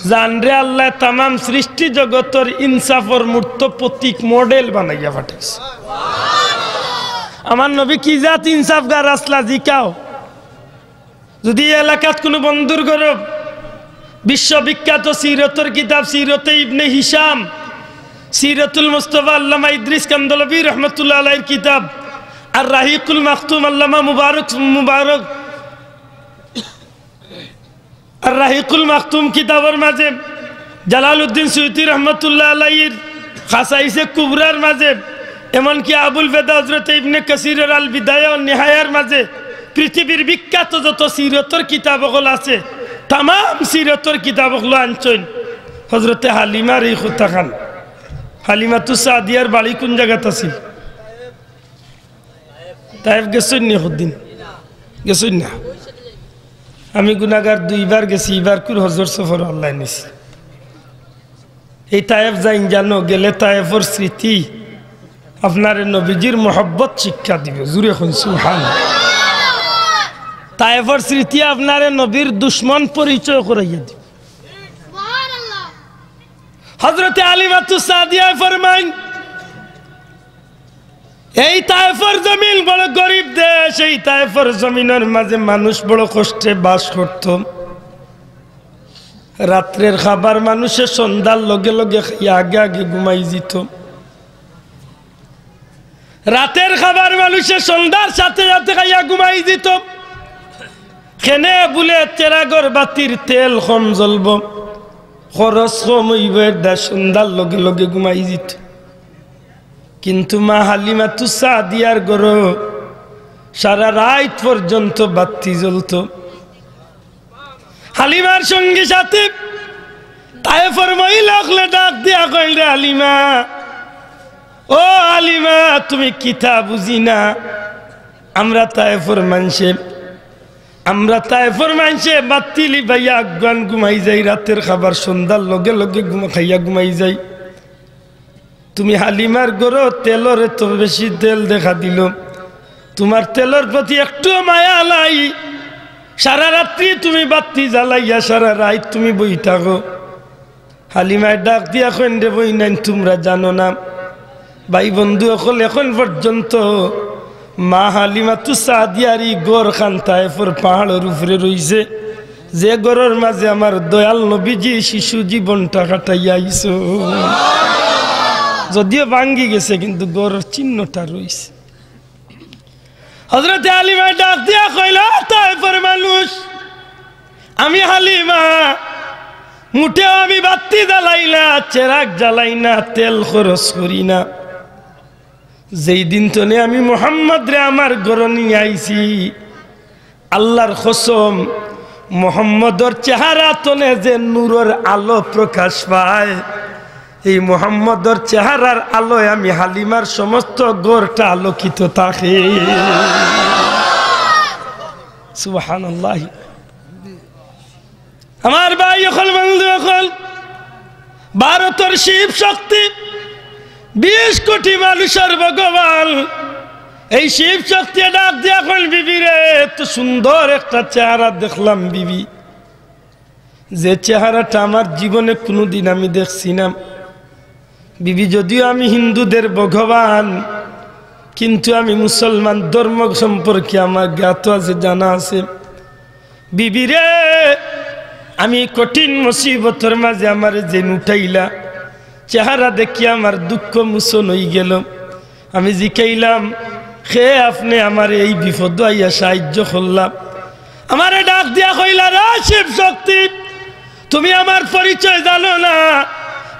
জানরে আল্লাহ তামাম সৃষ্টি জগতের ইনসাফর মূর্ত প্রতীক মডেল বানাইয়া পাঠাইছে আমার নবী কি জাত ইনসাফগার আসলা জিকাও যদি এলাকাত কোনো বন্ধুর গরব বিশ্ববিখ্যাত সিরতের কিতাব সিরতে ইবনে হিশাম সিরাতুল মুস্তাফা আল্লামা ইদ্রিস কান্দলবি রহমতুল্লাহ আলাইহির কিতাব আর রাহিকুল মাকতুম আল্লামা মুবারক আর রাহিকুল মাকতুম কিতাবের মাঝে জালালউদ্দিন সুয়ুতি রহমতুল্লাহ আলাইহির খাসাইসে কুবরার মাঝে এমনকি আবুল ফেদা হযরত ইবনে কাসিরের আল বিদায়া ওয়ান নিহায়ার মাঝে পৃথিবীর বিখ্যাত যত সিরতের কিতাবগুলো আছে তাম সিরতের কিতাবগুলো আনছেন হযরতে হালিমার এই কথা খান হালিমাতু সাদিয়ার বাড়ি কোন জায়গাতে আছে তাইফ গেছেন নি হদিন গেছেন না আমি গুনাহগার দুইবার গেছি এবার কুর হজর সফর আল্লাহ নিছি এই তাইফ যাইন জানো গেলে তাইফের স্মৃতি আপনার নবীজির মোহব্বত শিক্ষা দিবে জুরে এখন সুবহানাল্লাহ তাইফের স্মৃতি আপনার নবীর দুশ্মন পরিচয় করাইয়া দিবে হযরতে হালিমাতু সাদিয়া ফরমান এই তায়েফের জমিন বড় গরিব দেশ এই তায়েফের জমিনের মাঝে মানুষ বড় কষ্টে বাস করত রাত্রের খাবার মানুষের সন্ধ্যার লগে লগে খাইয়া আগে আগে ঘুমাই যেত রাতের খাবার মানুষের সন্ধ্যার সাথে সাথে খাইয়া ঘুমাই যেত খেনে বলে চেরাগর বাতির তেল কম জ্বলব খরচ কম হইব এটা সন্ধ্যার লগে লগে ঘুমাই যেত কিন্তু মা হালিমাতু সাদিয়ার ঘর সারা রাত পর্যন্ত বাতি জ্বলত হালিমার সঙ্গে সাথে তায়েফের মহিলা হলে ডাক দিয়া কইল হালিমা ও হালিমা তুমি কিতা বুঝি না আমরা তায়েফের মানুষে বাতিলি ভাইয়া আগান ঘুমাই যাই রাতের খাবার সন্ধ্যার লগে লগে খাইয়া ঘুমাই যাই তুমি হালিমার গরো তেলর এত বেশি তেল দেখা দিল তোমার তেলের প্রতি একটু মায়া নাই সারা রাত্রি তুমি বাতি জ্বালাইয়া সারা রাত তুমি বই থাকো হালিমায় ডাক দিয়া কইন রে বই নাই তোমরা জানো না ভাই বন্ধু এখন পর্যন্ত মা হালিমাতু সাদিয়ারি গড় খান তায়েফের পাহাড়ের উপরে রইছে যে গড়ের মাঝে আমার দয়াল নবীজি শিশু জীবনটা কাটাইয়া আইছো যদিও ভাঙ্গি গেছে কিন্তু গড়ের চিহ্নটা রইছে হযরত হালিমা ডাক দিয়া কইল তায়েফের মানুষ আমি হালিমা মুঠেও আমি বাতি জ্বালাই না চেরাগ জ্বালাই না তেল খরচ করি না যেই দিন তনে আমি মুহাম্মদ রে আমার ঘর নিয়ে আইছি আল্লাহর কসম মুহাম্মদর চেহারা তনে যে নূরের আলো প্রকাশ পায় এই মুহাম্মদর চেহারার আলোয় আমি হালিমার সমস্ত ঘরটা আলোকিত থাকে সুবহানাল্লাহ আমার ভাই এখন বন্ধু এখন ভারতের শিব শক্তি 20 কোটি মানুষের ভগবান এই শিব শক্তি ডাক দিয়া কইল বিবি রে এত সুন্দর একটা চেহারা দেখলাম বিবি যে চেহারাটা আমার জীবনে কোনোদিন আমি দেখছি না বিবি যদিও আমি হিন্দুদের ভগবান কিন্তু আমি মুসলমান ধর্ম সম্পর্কে আমার জ্ঞাত আছে জানা আছে বিবি রে আমি কঠিন মুসিবতের মাঝে আমার যে উঠাইলা চেহারা দেখি আমার দুঃখ মুছন হয়ে গেল আমি জিকাইলাম খে আপনি আমার এই বিপদ আইয়া সাহায্য করলাম আমারে ডাক দিয়া কইলা রে শিব শক্তি তুমি আমার পরিচয় জানো না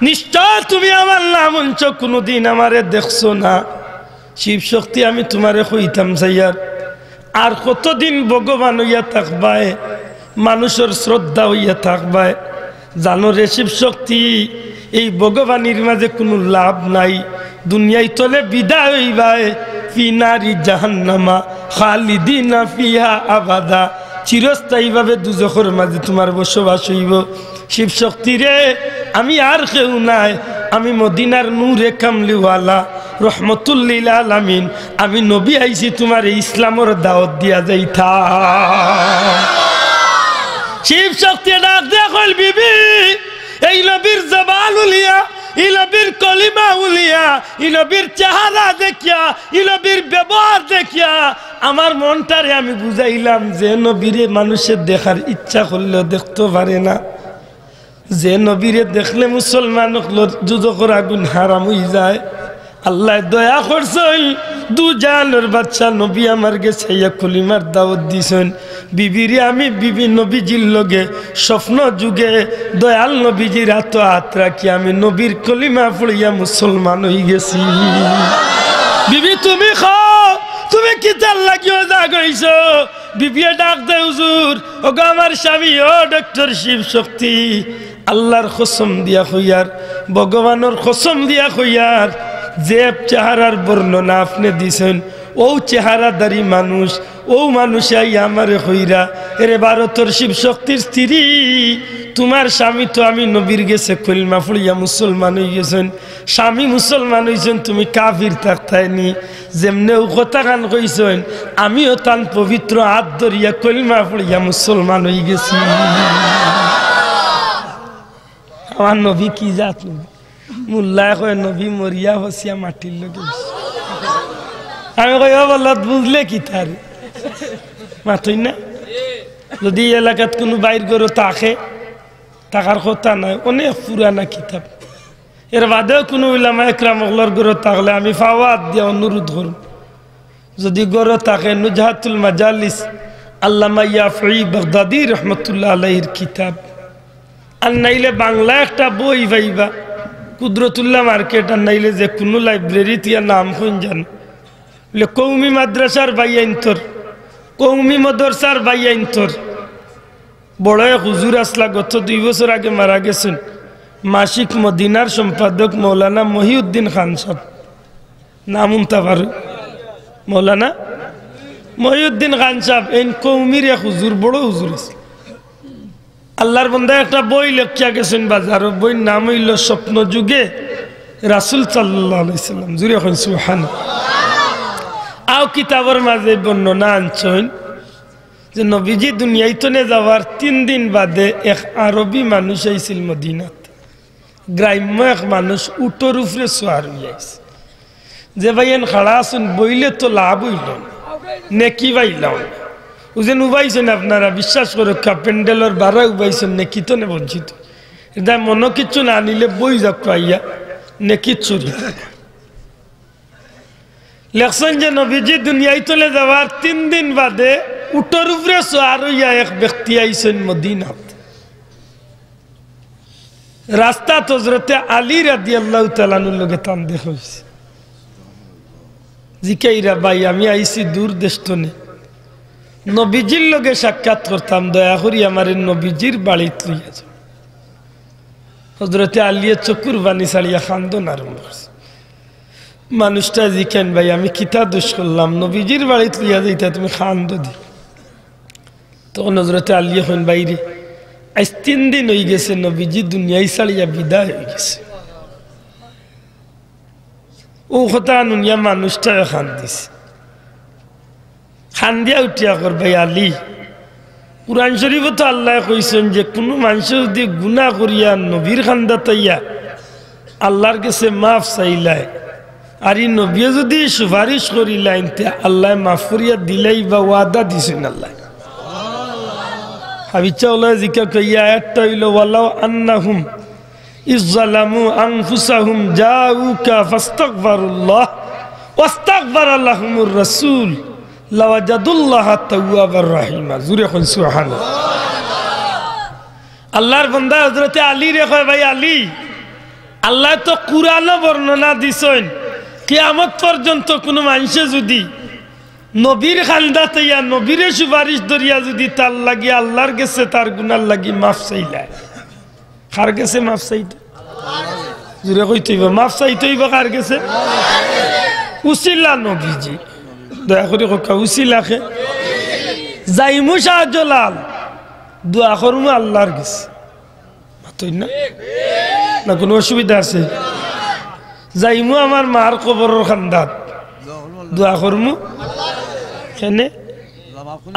নিশ্চয় তুমি আমার নাম অঞ্চ কোনোদিন আমারে দেখছো না শিব শক্তি আমি তোমারে কইতাম সাইয়ার আর কতদিন ভগবান হইয়া থাকবায় মানুষের শ্রদ্ধা হইয়া থাকবায় জানো রে শিব শক্তি এই ভগবানের মাঝে কোনো লাভ নাই দুনিয়ায় তলে বিদায় হইবায় ফি নারি জাহান্নামা খালিদিনা ফিহা আবাদা চিরস্থায়ীভাবে দুজখের মাঝে তোমার বসবাস হইব শিব শক্তি রে আমি আর কেউ নাই আমি মদিনার নূরে কামলিওয়ালা রহমতুল্লিল আলামিন আমি নবী আইছি তোমার ইসলামের দাওয়াত দিয়া যাইতা শিব শক্তি ডাক দিয়া কইল বিবি এই নবীর জবান উলিয়া এই নবীর কলিমা উলিয়া এই নবীর চেহারা দেখিয়া এই নবীর ব্যবহার দেখিয়া আমার মনটারে আমি বুঝাইলাম যে নবীরে মানুষের দেখার ইচ্ছা করলেও দেখতে পারে না যে নবীরে দেখলে মুসলমান যুজকের আগুন হারাম হয়ে যায় আল্লাহ দয়া করছেন দু জানের বাচ্চা নবী আমার গেছে কলিমার দাওয়াত দিছেন বিবিরে আমি বিবি নবীজির লগে স্বপ্ন যুগে দয়াল নবীজির হাত রাখি আমি নবীর কলিমা পড়িয়া মুসলমান হয়ে গেছি বিবি তুমি খাও তুমি কি তার লাগিও জাগাইছ বিবিয়ে ডাক দে হুজুর ও গো আমার স্বামী ও ডক্টর শিব শক্তি আল্লাহর কসম দিয়া হইয়ার ভগবানের কসম দিয়া হইয়ার যে চেহারার বর্ণনা আপনি দিছেন ও চেহারাদারি মানুষ ও মানুষাই আমারে হইরা এরে ভারতের শিব শক্তির স্ত্রী তোমার স্বামী তো আমি নবীর গেছে কলিমা পড়িয়া মুসলমান হয়ে গেছেন স্বামী মুসলমান হয়েছেন তুমি কাফির থাকতাইনি যেমনে কথা গান কইছেন আমিও তান পবিত্র হাত ধরিয়া কলিমা পড়িয়া মুসলমান হয়ে গেছি আমার নবী কি জাত নবী মুল্লায় কয় নবী মরিয়া হসিয়া মাটির লগে আমি কই বলত বুঝলে কি তার মাতই না যদি এলাকাত কোনো বাইর গরু তাকে টাকার কথা নাই অনেক পুরানা কিতাব এর বাদেও কোনো উলামা একরাম ওগুলোর গরু থাকলে আমি ফাওয়াদ দিয়ে অনুরোধ করব যদি গরু থাকে নুজহাতুল মাজালিস আল্লামা ইয়াফি বাগদাদি রহমতুল্লাহ আলাইহির কিতাব আর নাইলে বাংলা একটা বই পাইবা কুদরতুল্লাহ মার্কেট, আর নাইলে যে কোনো লাইব্রেরি তিয়া নাম শুন জান বলে কৌমি মাদ্রাসার বাইয়াইন্তর, কৌমি মদরসার বাইয়াইন্তর বড় এক হুজুর আসলা, গত 2 বছর আগে মারা গেছেন, মাসিক মদিনার সম্পাদক মৌলানা মহিউদ্দিন খান সাহেব, নাম উনতা পারো মৌলানা মহিউদ্দিন খান সাহেব। এই কৌমির এক হুজুর, বড় হুজুর আছে। আল্লাহর বান্দা একটা বই লেখিয়া গেছেন বাজার, বইয়ের নাম হইল স্বপ্ন যুগে রাসূল সাল্লাল্লাহু আলাইহি সাল্লাম, জুড়ে এখন সুবহানাল্লাহ। আও কিতাবের মাঝে বর্ণনা আনছেন যে নবীজি দুনিয়াইতনে যাওয়ার 3 দিন বাদে এক আরবি মানুষ আইছিল মদিনাত, গ্রাম্য এক মানুষ উটোর উপরে সোয়ার হইয়াছে, যে ভাইয়েন খাড়া আসুন বইলে তো লাভ হইল নেকি পাইলাম, ওজেন উবাইছেন আপনারা বিশ্বাস করো প্যান্ডেলের বারা উবাইছেন নেকি তো নে বঞ্চিত, এটা মনে কিছু না নিলে বই যাক পাইয়া নেকি চুরি লেখছেন যে নবীজি দুনিয়ায় চলে যাওয়ার 3 দিন বাদে উটোর উপরে সোয়ার হইয়া এক ব্যক্তি আইছেন মদিনাত। রাস্তা হযরতে আলী রাদিয়াল্লাহু তাআলা আনহুর লগে তান দেখা হইছে, জিকাইরা ভাই আমি আইছি দূর দেশ তনে, নবীজির লগে সাক্ষাৎ করতাম, দয়া করি আমার নবীজির বাড়িতে লইয়া যাও। হযরতে আলীর চকুর বাণী ছাড়িয়া খান্দন আরম্ভ করছে। মানুষটা জিকেন ভাই আমি কিতা দোষ করলাম, নবীজির বাড়িতে লইয়া যাইতা তুমি খান্দ দি। তখন হযরতে আলী এখন বাইরে আজ 3 দিন হয়ে গেছে নবীজি দুনিয়ায় ছাড়িয়া বিদায় হয়ে গেছে। ও কথা নুনিয়া মানুষটা খান দিছে, খান দিয়া উঠিয়া কর ভাই আলী, কুরআন শরীফে তো আল্লাহ কইছেন যে কোনো মানুষ যদি গুনাহ করিয়া নবীর খান্দা তাইয়া আল্লাহর কাছে মাফ চাইলায়, আর এই নবী যদি সুপারিশ করিলাইন তে আল্লাহ মাফ করিয়া দিলাই বা ওয়াদা দিছেন আল্লাহ। হাবিচা ওলা জিকির কইয়া আয়াতটা হইল ওয়ালাউ আন্নাহুম ইযলামু আনফুসাহুম জাউকা ফাস্তাগফিরুল্লাহ ওয়াস্তাগফারা লাহুমুর রাসূল লাওয়াজাদুল্লাহ তাওয়াবার রহিমা, জুরে কোন সুবহানাল্লাহ। আল্লাহর বান্দা হযরতে আলী রে কয় ভাই আলী, আল্লাহ তো কুরআনে বর্ণনা দিছেন কিয়ামত পর্যন্ত কোনো মানুষ যদি নবীর খান্দা তাইয়া নবীরে সুপারিশ ধরিয়া যদি তার লাগি আল্লাহর কাছে তার গুনার লাগি মাফ চাইলায়, কার কাছে মাফ চাইতে জুরে কইতে হইব, মাফ চাইতে হইব কার কাছে? উসিলা নবীজি, দয়া করে কা উসিলাকে যাইমু শাহজালাল দোয়া করমু আল্লাহর কাছে, মাতই না না কোনো অসুবিধা আছে? যাইমু আমার মার কবরের খান্দাত দোয়া করমু কেনে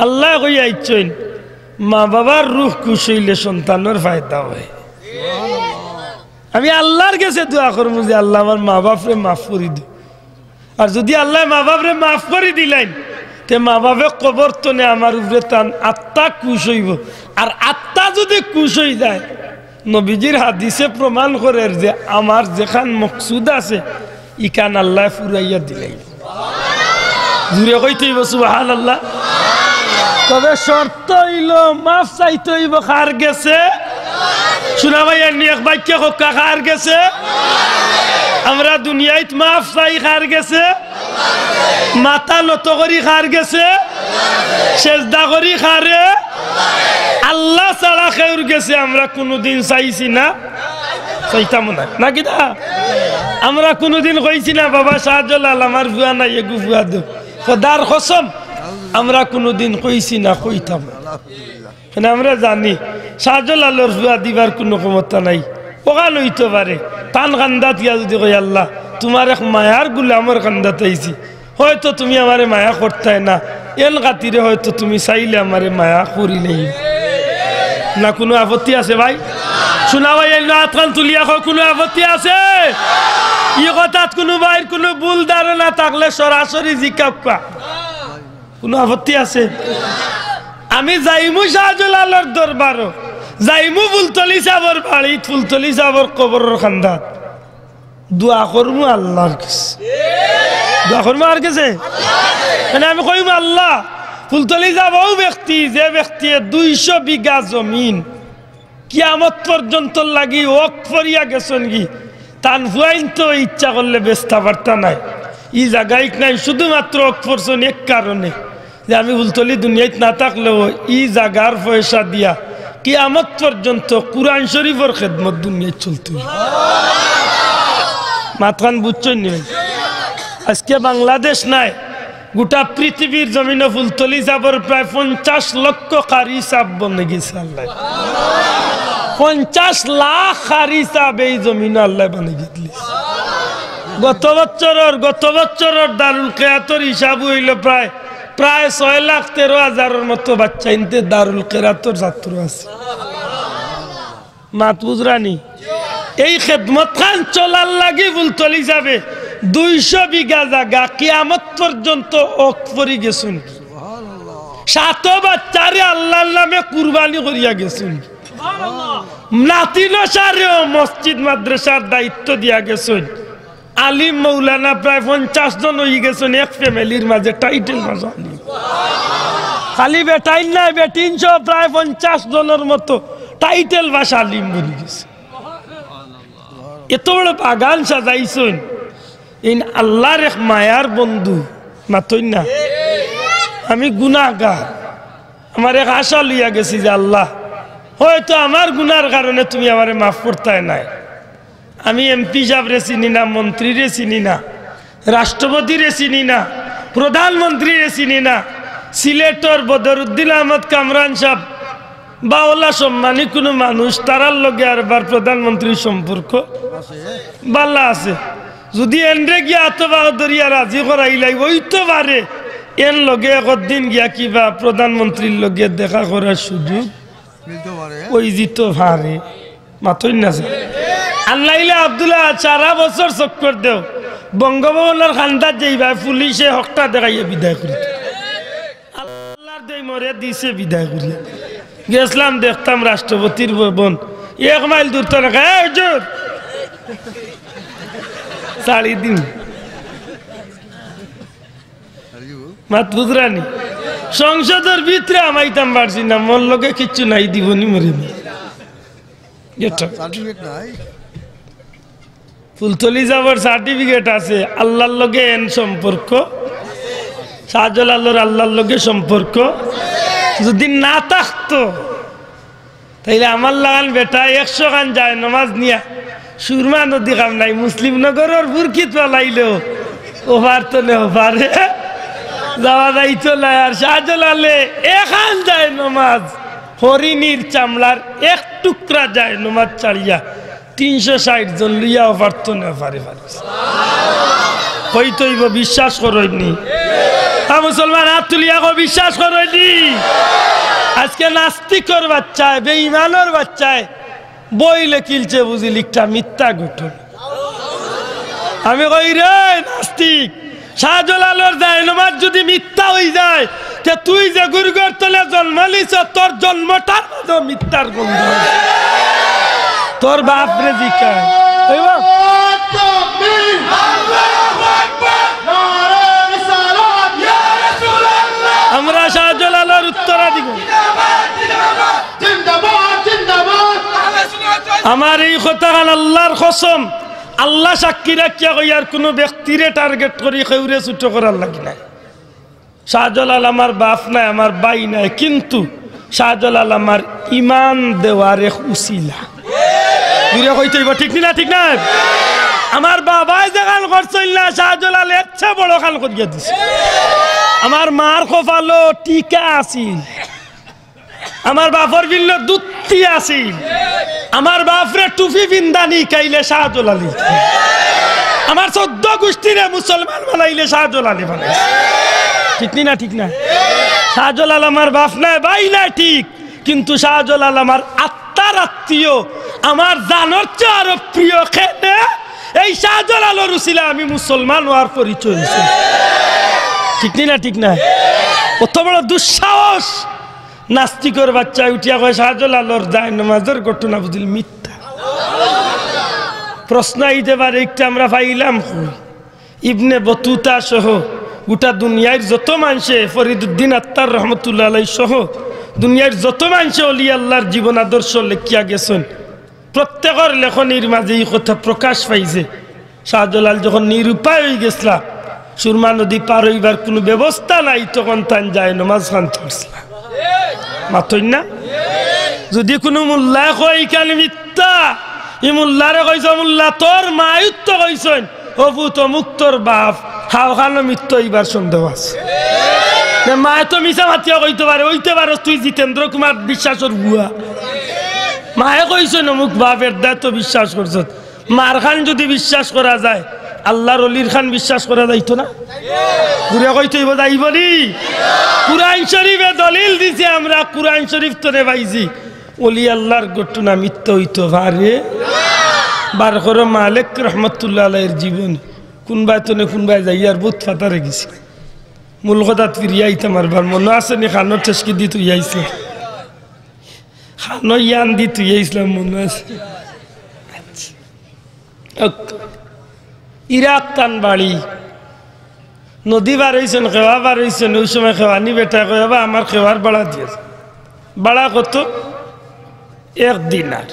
আল্লাহ কই আইছেন মা বাবার রূহ খুশ হইলে সন্তানের ফায়দা হয়। আমি আল্লাহর কাছে দোয়া করবো যে আল্লাহ আমার মা বাপরে মাফ করে দিও, আর যদি আল্লাহ মা বাপরে মাফ করে দিলেন তে মা বাপে কবর তনে আমার উপরে তান আত্মা খুশ হইব, আর আত্মা যদি খুশ হয়ে যায় নবীজির হাদিসে প্রমাণ করে যে আমার যেখান মকসুদ আছে ইকান আল্লাহ ফুরাইয়া দিলেন। জুড়ে কইতে হইব সুবহানাল্লাহ। তবে শর্ত হইল মাফ চাইতে হইব কার গেছে? শোনা ভাই এক বাক্য হক্কা কার গেছে? আমরা দুনিয়ায় মাফ চাই কার গেছে? মাথা নত করি কার গেছে? সেজদা করি কারে? আল্লাহ ছাড়া কেউর গেছে আমরা কোনোদিন চাইছি না, চাইতাম না না কিনা? আমরা কোনোদিন কইছি না বাবা শাহজালাল আমার ভুয়া নাই এগু ভুয়া দে, খোদার কসম আমরা কোনোদিন কইছি না, কইতাম না। আমরা জানি শাহজালালের ভুয়া দিবার কোনো ক্ষমতা নাই, ওখান হইতে পারে তান কান্দাত গিয়া যদি কই আল্লাহ তোমার এক মায়ার গুলামের কান্দাত আইছি, হয়তো তুমি আমারে মায়া করতাই না, এন খাতিরে হয়তো তুমি চাইলে আমারে মায়া করিলেই না। কোনো আপত্তি আছে ভাই? শোনা ভাই হাতখান তুলিয়া কোনো আপত্তি আছে? ই কথাত কোনো ভাইয়ের কোনো ভুল ধারণা থাকলে সরাসরি জিজ্ঞাসা, কোনো আপত্তি আছে? আমি যাইমু শাহজালালের দরবার, যাইমু ফুলতলি সাবর বাড়ি, ফুলতলি সাবর কবরের খান্দাত দোয়া করমু আল্লাহর কাছে, দোয়া করমু আর কাছে। আমি কইম আল্লাহ ফুলতলি যাবও ব্যক্তি যে ব্যক্তি 200 বিঘা জমিন কিয়ামত পর্যন্ত লাগি ওয়াকফ করিয়া গেছেন কি তান হুয়াইন তো ইচ্ছা করলে বেচতে পারতা নাই ই জায়গায় নাই শুধুমাত্র ওয়াকফ করছেন এক কারণে যে আমি ফুলতলি দুনিয়াত না থাকলেও ই জায়গার পয়সা দিয়া কিয়ামত পর্যন্ত কুরআন শরীফের খেদমত দুনিয়ায় চলতে মাতখান বুঝছেন নি আজকে বাংলাদেশ নাই গোটা পৃথিবীর জমিনে ফুলতলি যাবর প্রায় 50 লক্ষ কারি সাপ বনে গেছে আল্লাহ 50 লাখ কারি সাপ এই জমিনে আল্লাহ বনে গেছিল গত বছরের দারুল কিরাতের হিসাব হইল প্রায় 6,13,000 মতো বাচ্চা ইনতে দারুল কিরাতের ছাত্র আছে মাত বুঝরানি এই খেদমত খান চলার লাগি ফুলতলি যাবে 200 বিঘা জায়গা কিয়ামত পর্যন্ত অকফরি গেছুন সাত বাচ্চারে আল্লাহর নামে কুরবানি করিয়া গেছুন নাতিনো সারেও মসজিদ মাদ্রাসার দায়িত্ব দিয়া গেছুন আলিম মৌলানা প্রায় 50 জন হয়ে গেছেন এক ফ্যামিলির মাঝে টাইটেল মাঝে খালি বেটাইন নাই বেটিন সব প্রায় 50 জনের মতো টাইটেল ভাষা আলিম বলে গেছে এত বড় বাগান সাজাইছেন ইন আল্লাহর এক মায়ার বন্ধু মাতই না আমি গুনাহগার আমার এক আশা লইয়া গেছি যে আল্লাহ হয়তো আমার গুনার কারণে তুমি আমারে মাফ করতে নাই আমি এমপি সাহেবরে চিনি না মন্ত্রীরে চিনি না রাষ্ট্রপতিরে চিনি না প্রধানমন্ত্রীরে চিনি না সিলেটর বদরুদ্দিন আহমদ কামরান সাহেব বাওলা সম্মানী কোনো মানুষ তারার লগে আরবার প্রধানমন্ত্রীর সম্পর্ক বাল্লা আছে যদি এনরে গিয়া আত্মবাহদরিয়া রাজি করাইলাই ওইতো পারে এর লগে একদিন গিয়া কিবা প্রধানমন্ত্রীর লগে দেখা করার সুযোগ ওই জিতো ভারে মাতই না আল্লাইলে আব্দুল্লাহ 4 বছর চক্কর দেও বঙ্গভবনের খান্দার যাইবা পুলিশে হকটা দেখাইয়া বিদায় করি আল্লাহর দেই মরে দিছে বিদায় করিয়া গেছিলাম দেখতাম রাষ্ট্রপতির ভবন 1 মাইল দূর তো রাখা হুজুর সাড়ি দিন মাত বুঝরানি সংসদের ভিতরে আমাইতাম পারছি না মোর লগে কিচ্ছু নাই দিবনি মরে ফুলতলি যাবার সার্টিফিকেট আছে আল্লাহর লগে এন সম্পর্ক শাহজালালের আল্লাহর লগে সম্পর্ক যদি না থাকতো তাইলে আমার লাগান বেটা 100 খান যায় নামাজ নিয়া সুরমা নদী কাম নাই মুসলিম নগরের বুরকিত পালাইলেও ওভার তো নে ওভারে যাওয়া যাইতো না আর শাহজালালে এখান যায় নমাজ হরিণীর চামড়ার এক টুকরা যায় নমাজ ছাড়িয়া 360 জন লইয়া ওভার তো নে ওভারে হইতইব বিশ্বাস করইনি মুসলমান হাত তুলিয়া বিশ্বাস করইনি আজকে নাস্তিকর বাচ্চায় বেঈমানের বাচ্চায় বই লেখিলছে বুঝি লিখটা মিথ্যা ঘটনা আমি কই রে নাস্তিক শাহজালালের জায়নামাজ যদি মিথ্যা হয়ে যায় তে তুই যে গুরুগর তলে জন্ম লিছ তোর জন্মটার মধ্যে মিথ্যার গন্ধ তোর বাপ রে জিকায় আমরা শাহজালালের উত্তরাধিকারী আমার এই কথা আল্লাহর কসম আল্লাহ সাক্ষী রাখিয়া কইয়ার কোনো ব্যক্তিরে টার্গেট করি কেউরে ছোট করার লাগি নাই শাহজালাল আমার বাপ নাই আমার ভাই নাই কিন্তু শাহজালাল আমার ইমান দেওয়ার এক উসিলা দূরে কইতে হইব ঠিক না ঠিক না আমার বাবাই যে গান করছিল না শাহজালাল এর চেয়ে বড় গান করিয়া দিছে আমার মার কপালো টিকা আছিল আমার বাপর বিল্ল দুত্তি আছিল আমার বাপরে টুপি বিন্দানি কাইলে শাহজালালি আমার 14 গোষ্ঠীরে মুসলমান বানাইলে শাহজালালি বানাই ঠিক না ঠিক না শাহজালাল আমার বাপ নাই ভাই নাই ঠিক কিন্তু শাহজালাল আমার আত্মার আত্মীয় আমার জানার চেয়ে আরো প্রিয় খেলে এই শাহজালালের উসিলা আমি মুসলমান হওয়ার পরিচয় হয়েছে ঠিক না ঠিক না কত বড় দুঃসাহস নাস্তিকর বাচ্চা উঠিয়া কয় শাহজালালের জায়নামাজের ঘটনা বুঝিল মিথ্যা প্রশ্ন আইতে পারে একটা আমরা পাইলাম ইবনে বতুতা সহ গোটা দুনিয়ার যত মানুষে ফরিদুদ্দিন আত্তার রহমতুল্লাহ আলাই সহ দুনিয়ার যত মানুষ অলি আল্লাহর জীবন আদর্শ লেখিয়া গেছেন প্রত্যেকের লেখনির মাঝে এই কথা প্রকাশ পাইছে। শাহজালাল যখন নিরুপায় হয়ে গেছিলা, সুরমা নদী পার হইবার কোনো ব্যবস্থা নাই, তখন তান যায় নমাজ খান ধরছিলা, মাতই না? যদি কোনো মোল্লা কয় কান মিথ্যা, ই মোল্লারে কইছ মোল্লা তোর মায়ুত্ব কইছেন অবু তো মুক্তর বাপ, হাও খানো মিথ্য হইবার সন্দেহ আছে। মায়ে তো মিশা মাতিয়া কইতে পারে, হইতে পারো তুই জিতেন্দ্র কুমার বিশ্বাসের বুয়া, মায়ে কইছে অমুক বাপের দায় তো বিশ্বাস করছ। মার খান যদি বিশ্বাস করা যায়, আল্লাহর অলির খান বিশ্বাস করা যাইতো না? ঘুরে কইতে যাইব নি? কুরআন শরীফে দলিল দিছে, আমরা কুরআন শরীফ তোরে পাইছি, অলি আল্লাহর ঘটনা মিথ্যা হইতে পারে? বার করো মালিক রহমতুল্লাহ আলাইহির জীবন, কোনবাই তো কোনবাই যাইয়ার বহুত ফাতারে গেছি, মূল কথাত ফিরিয়ে আইতাম। আর বার মনে আছে নি খানোর ঠেসকি দি তুই আইসে, খানো ইয়ান দি তুই আইসলাম, মনে আছে? ইরাক তান বাড়ি নদী বার হয়েছেন, খেওয়া বার হয়েছেন, ওই সময় খেওয়ানি বেটা কবা আমার খেওয়ার বাড়া দিয়েছে। বাড়া কত? 1 দিনার।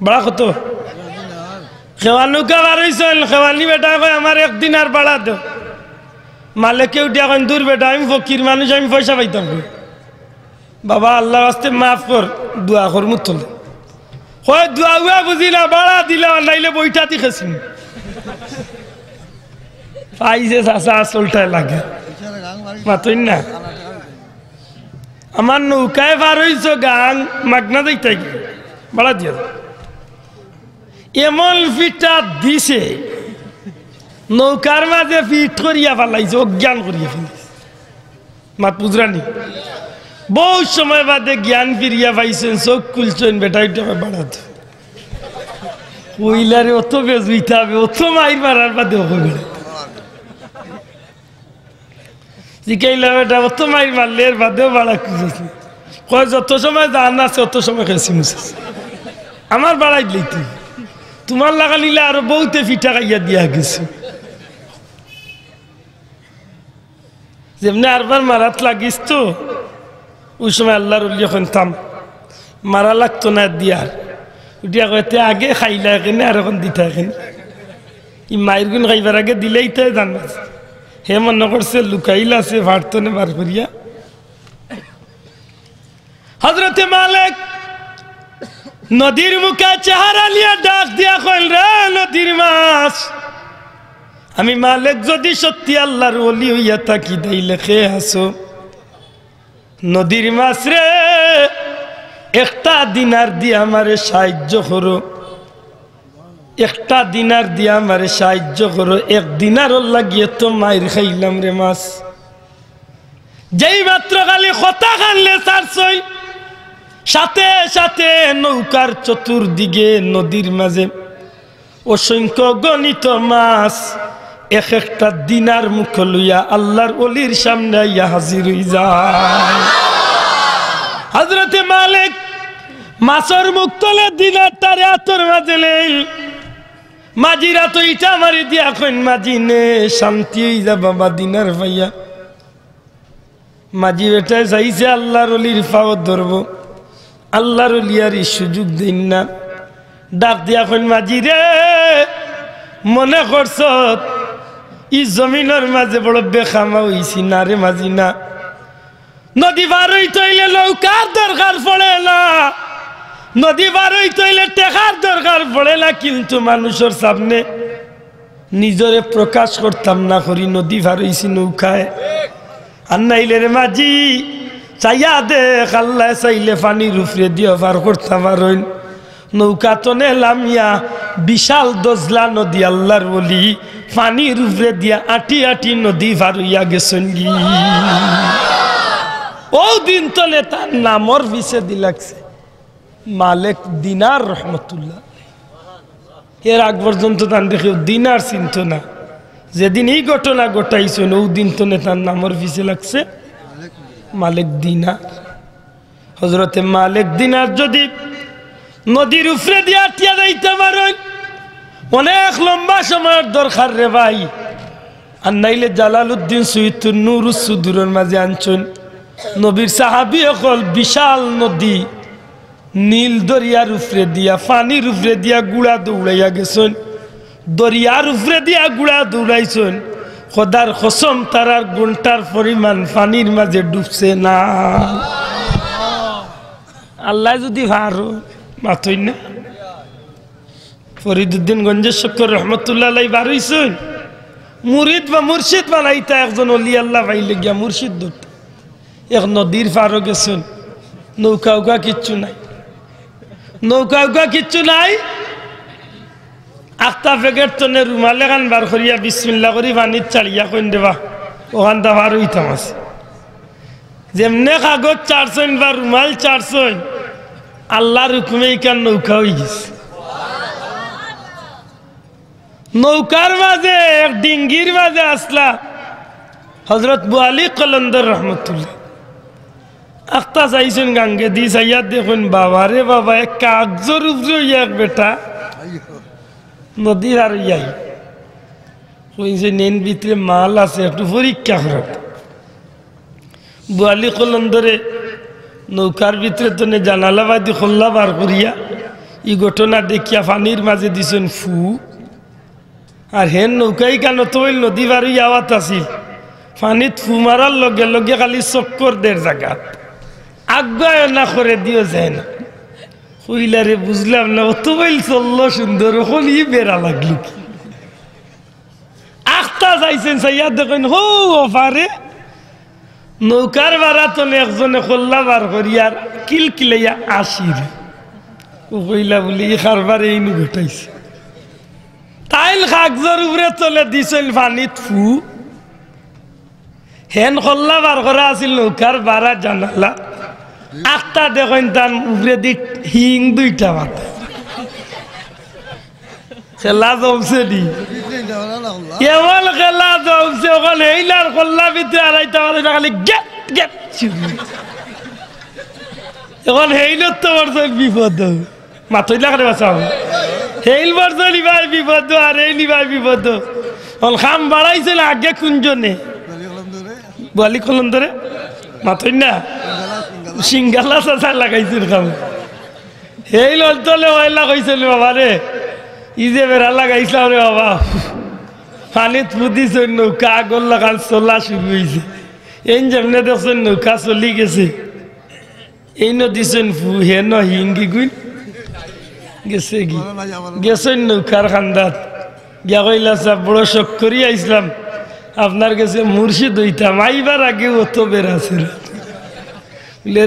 বাড়া কত? খেওয়া নৌকা বার হয়েছেন, খেওয়ানি বেটা কয় আমার 1 দিনার বাড়া দো। মালিকে উঠিয়া কন দূর বেটা, আমি ফকির মানুষ, আমি পয়সা পাইতাম। বাবা আল্লাহর রাস্তে মাফ কর, দোয়া কর মুতলে। হয় দোয়া উয়া বুঝি না, বাড়া দিলে নাইলে বইটা দি খেছি পাইছে চাষা আসলটাই লাগে, মাতই না? আমার নৌকায় পার হইছ গাং মাগনা যাইতে বাড়া দিয়া এমন ফিটা দিছে, নৌকার মাঝে ফিট করিয়া ফেলাইছে, অজ্ঞান করিয়া ফেলিছে। মাত বুঝরানি বহু সময় বাদে জ্ঞান ফিরিয়া পাইছেন, চোখ খুলছেন, বেটাই বাড়াত কইলারে অত বেজ হইতে হবে, অত মাইর মারার বাদে হবে শিখাইলা বেটা, অত মাইর মারলে এর বাদেও বাড়া খুঁজেছে। কয় যত সময় জান আছে অত সময় খেয়েছি মুছেছে, আমার বাড়াই দিলেই তুই তোমার লাগা নিলে আরো বহুতে ফিটা খাইয়া দিয়া গেছে। যেমনি আরবার মারাত লাগিস তো, ওই সময় আল্লাহর ওলি এখন থাম, মারা লাগতো না দিয়ার, উঠিয়া কইতে আগে খাইলা এখানে আর এখন দিতা এখানে, ই মায়ের গুণ খাইবার আগে দিলেই তো জানবা। হে মনে করছে লুকাইলা আছে ভারতনে বার করিয়া। হযরতে মালিক নদীর মুখে চেহারা নিয়ে ডাক দিয়া কইল, রে নদীর মাছ, আমি মালিক যদি সত্যি আল্লাহর ওলি হইয়া থাকি তাইলে খেয়ে আসো। নদীর মাছ রে, 1টা দিনার দিয়ে আমারে সাহায্য করো, 1টা দিনার দিয়ে আমারে সাহায্য করো। 1 দিনার লাগিয়ে তো মায়ের খাইলাম রে মাছ। যেই মাত্র খালি কথা খানলে ছাড়ছই, সাথে সাথে নৌকার চতুর্দিকে নদীর মাঝে অসংখ্য গণিত মাছ 1-1টা দিনার মুখ লইয়া আল্লাহর ওলির সামনে আইয়া হাজির হই যায়। হযরতে মালিক মাছের মুখ তলে দিনার তারে হাতের মাঝে নেই, মাঝিরা তো ইটা মারি দিয়া কইন, মাঝি নে শান্তি হই যা বাবা দিনার ভাইয়া। মাঝি বেটায় চাইছে আল্লাহর ওলির পাও ধরবো, আল্লাহর ওলি আর সুযোগ দিন না। ডাক দিয়া কইন, মাঝি রে মনে করছ ই জমিনের মাঝে বড় বেখামা হইছি না রে মাঝি না, নদী পার হইতে হইলে নৌকার দরকার পড়ে না, নদী পার হইতে হইলে টেকার দরকার পড়ে না, কিন্তু মানুষের সামনে নিজরে প্রকাশ করতাম না করি নদী পার হইছি নৌকায়। আর নাইলে রে মাঝি চাইয়া দেখ, আল্লাহ চাইলে পানির উপরে দিয়ে পার করতে পারেন। নৌকা তো নেলামিয়া বিশাল দজলা নদী, আল্লাহর বলি পানির উপরে দিয়া আটি আটি নদী পার হইয়া গেছেন। ও দিন তলে তার নামর পিছে দি লাগছে মালিক দিনার রহমতুল্লাহ। এর আগ পর্যন্ত তার দেখে দিনার চিন্ত না, যেদিন এই ঘটনা ঘটাইছেন ও দিন তো তার নামর পিছে লাগছে মালিক দিনার। হযরতে মালিক দিনার যদি নদীর উপরে দিয়ে আটিয়া যাইতে পারেন, অনেক লম্বা সময়ের দরকার রে ভাই। আর নাইলে জালালউদ্দিন সুয়ুতি নূরুস সুদূরের মাঝে আনছেন, নবীর সাহাবী হল বিশাল নদী নীল দরিয়ার উপরে দিয়া পানির উপরে দিয়া গুড়া দৌড়াইয়া গেছেন দরিয়ার উপরে দিয়া গুড়া দৌড়াইছেন খোদার কসম তারার ঘন্টার পরিমাণ পানির মাঝে ডুবছে না আল্লাহ যদি ভারো মাথই না ফরিদুদ্দিন গঞ্জের শক্কর রহমতুল্লাহ আলাই বারইছেন মুরিদ বা মুর্শিদ বানাইতা একজন অলি আল্লাহ পাইলে গিয়া মুর্শিদ ধরতে এক নদীর পারও গেছেন নৌকা উকা কিচ্ছু নাই নৌকা উকা কিচ্ছু নাই আখতা প্যাকেট তনে রুমালে খান বার করিয়া বিসমিল্লাহ করি পানির চালিয়া কইন দেবা ওখান তা ভার হইতাম আছে যেমনে কাগজ চারছেন বা রুমাল চারছেন আল্লাহর হুকুমে ইকান নৌকা হয়ে গেছে নৌকার মাঝে এক ডিঙ্গির মাঝে আসলা হজরত বুয়ালি কলন্দর রহমতুল্লাহ আখতা চাইছেন গাঙ্গে দি চাইয়া দেখুন বাবা রে বাবা এক কাগজর উপরে এক বেটা নদীর আর ইয়াই কইছে নেন ভিতরে মাল আছে একটু পরীক্ষা করা বুয়ালি কলন্দরে নৌকার ভিতরে তো জানালা বাদি খোল্লা বার করিয়া ই ঘটনা দেখিয়া পানির মাঝে দিছেন ফু আর হেন নৌকাই কেন তৈল নদী বারুই আওয়াত আছিল পানিত ফু মারার লগে লগে খালি চক্কর দের জায়গা আজ্ঞায় না করে দিও যায় না কইলারে বুঝলাম না অত বইল চললো সুন্দর ওখান ই বেড়া লাগলো কি আখতা যাইছেন সাইয়া দেখেন হো পারে নৌকার বারা তো একজনে খোল্লা বার করিয়ার কিলকিলাইয়া আসির ও কইলা বলি ই কারবার এই নু ঘটাইছে তাইল কাগজর উপরে চলে দিছিল পানিত ফু হেন খোল্লা বার করা আছিল নৌকার বারা জানালা আখতা দেখেন তার উপরে দি হিং দুইটা মাথা খেলা জমছে দি এমন খেলা জমছে ওখানে এইলার খোল্লা ভিতরে আড়াইটা মাথা খালি গেট গেট এখন হেইলত তো বর্তমান বিপদ মাথই লাগাতে বাঁচাও হেইল বর্তমান ভাই বিপদ আর এই নিবাই বিপদ খাম বাড়াইছিল আগে কোনজনে বুয়ালি কলম ধরে মাথই না সিঙ্গালা চাচা লাগাইছিল খাম এই ললে ওইলা কইছিল বাবা রে ই যে বেড়া লাগাইছিলাম রে বাবা পানিত পুদিছ নৌকা আগর লাগান চলা শুরু হয়েছে এই যেমনে দেখছেন নৌকা চলি গেছে এই নদীছেন ফু হেন হিঙ্গি গুই গেছে কি গেছেন নৌকার খান্দাত গিয়া কইলা সব বড় শখ করি আইসলাম আপনার কাছে মুর্শিদ হইতাম আইবার আগে অত বেড়াছিল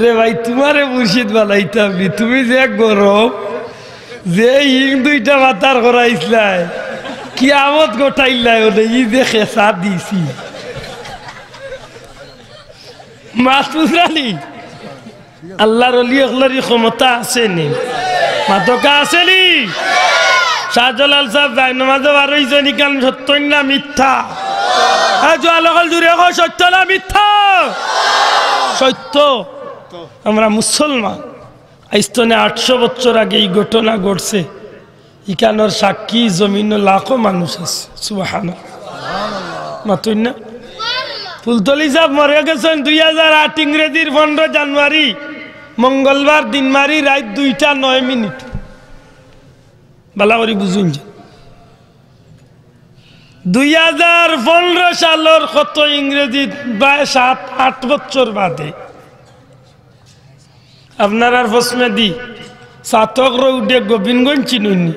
রে ভাই তোমারে মুর্শিদ বানাইতাম তুমি যে গরম যে হিং দুইটা মাথার করাইছলাই কি আমত গোটাইলাই ওনে ই যে খেসা দিছি মাসুরানি আল্লাহর ওলি ওগুলোরই ক্ষমতা আসেনি মাতকা আসেনি শাহজালাল সাহেব ভাই নমাজে বার হইছে নিকান সত্য না মিথ্যা জোয়ালকল জুড়ে সত্য না মিথ্যা সত্য আমরা মুসলমান আইস্তনে 800 বছর আগে এই ঘটনা ঘটছে ইকানোর সাক্ষী জমিন লাখো মানুষ আছে সুবহানাল্লাহ মাতুই না ফুলতলি সাহেব মরে গেছেন 2008 ইংরেজির 15 জানুয়ারি মঙ্গলবার দিন মারি রাত 2:09 বালা করে বুঝুন 2015 সালের কত ইংরেজি 7-8 বছর বাদে আপনার প্রশ্নে দি সাতক রৌডে গোবিন্দগঞ্জ চিনুনি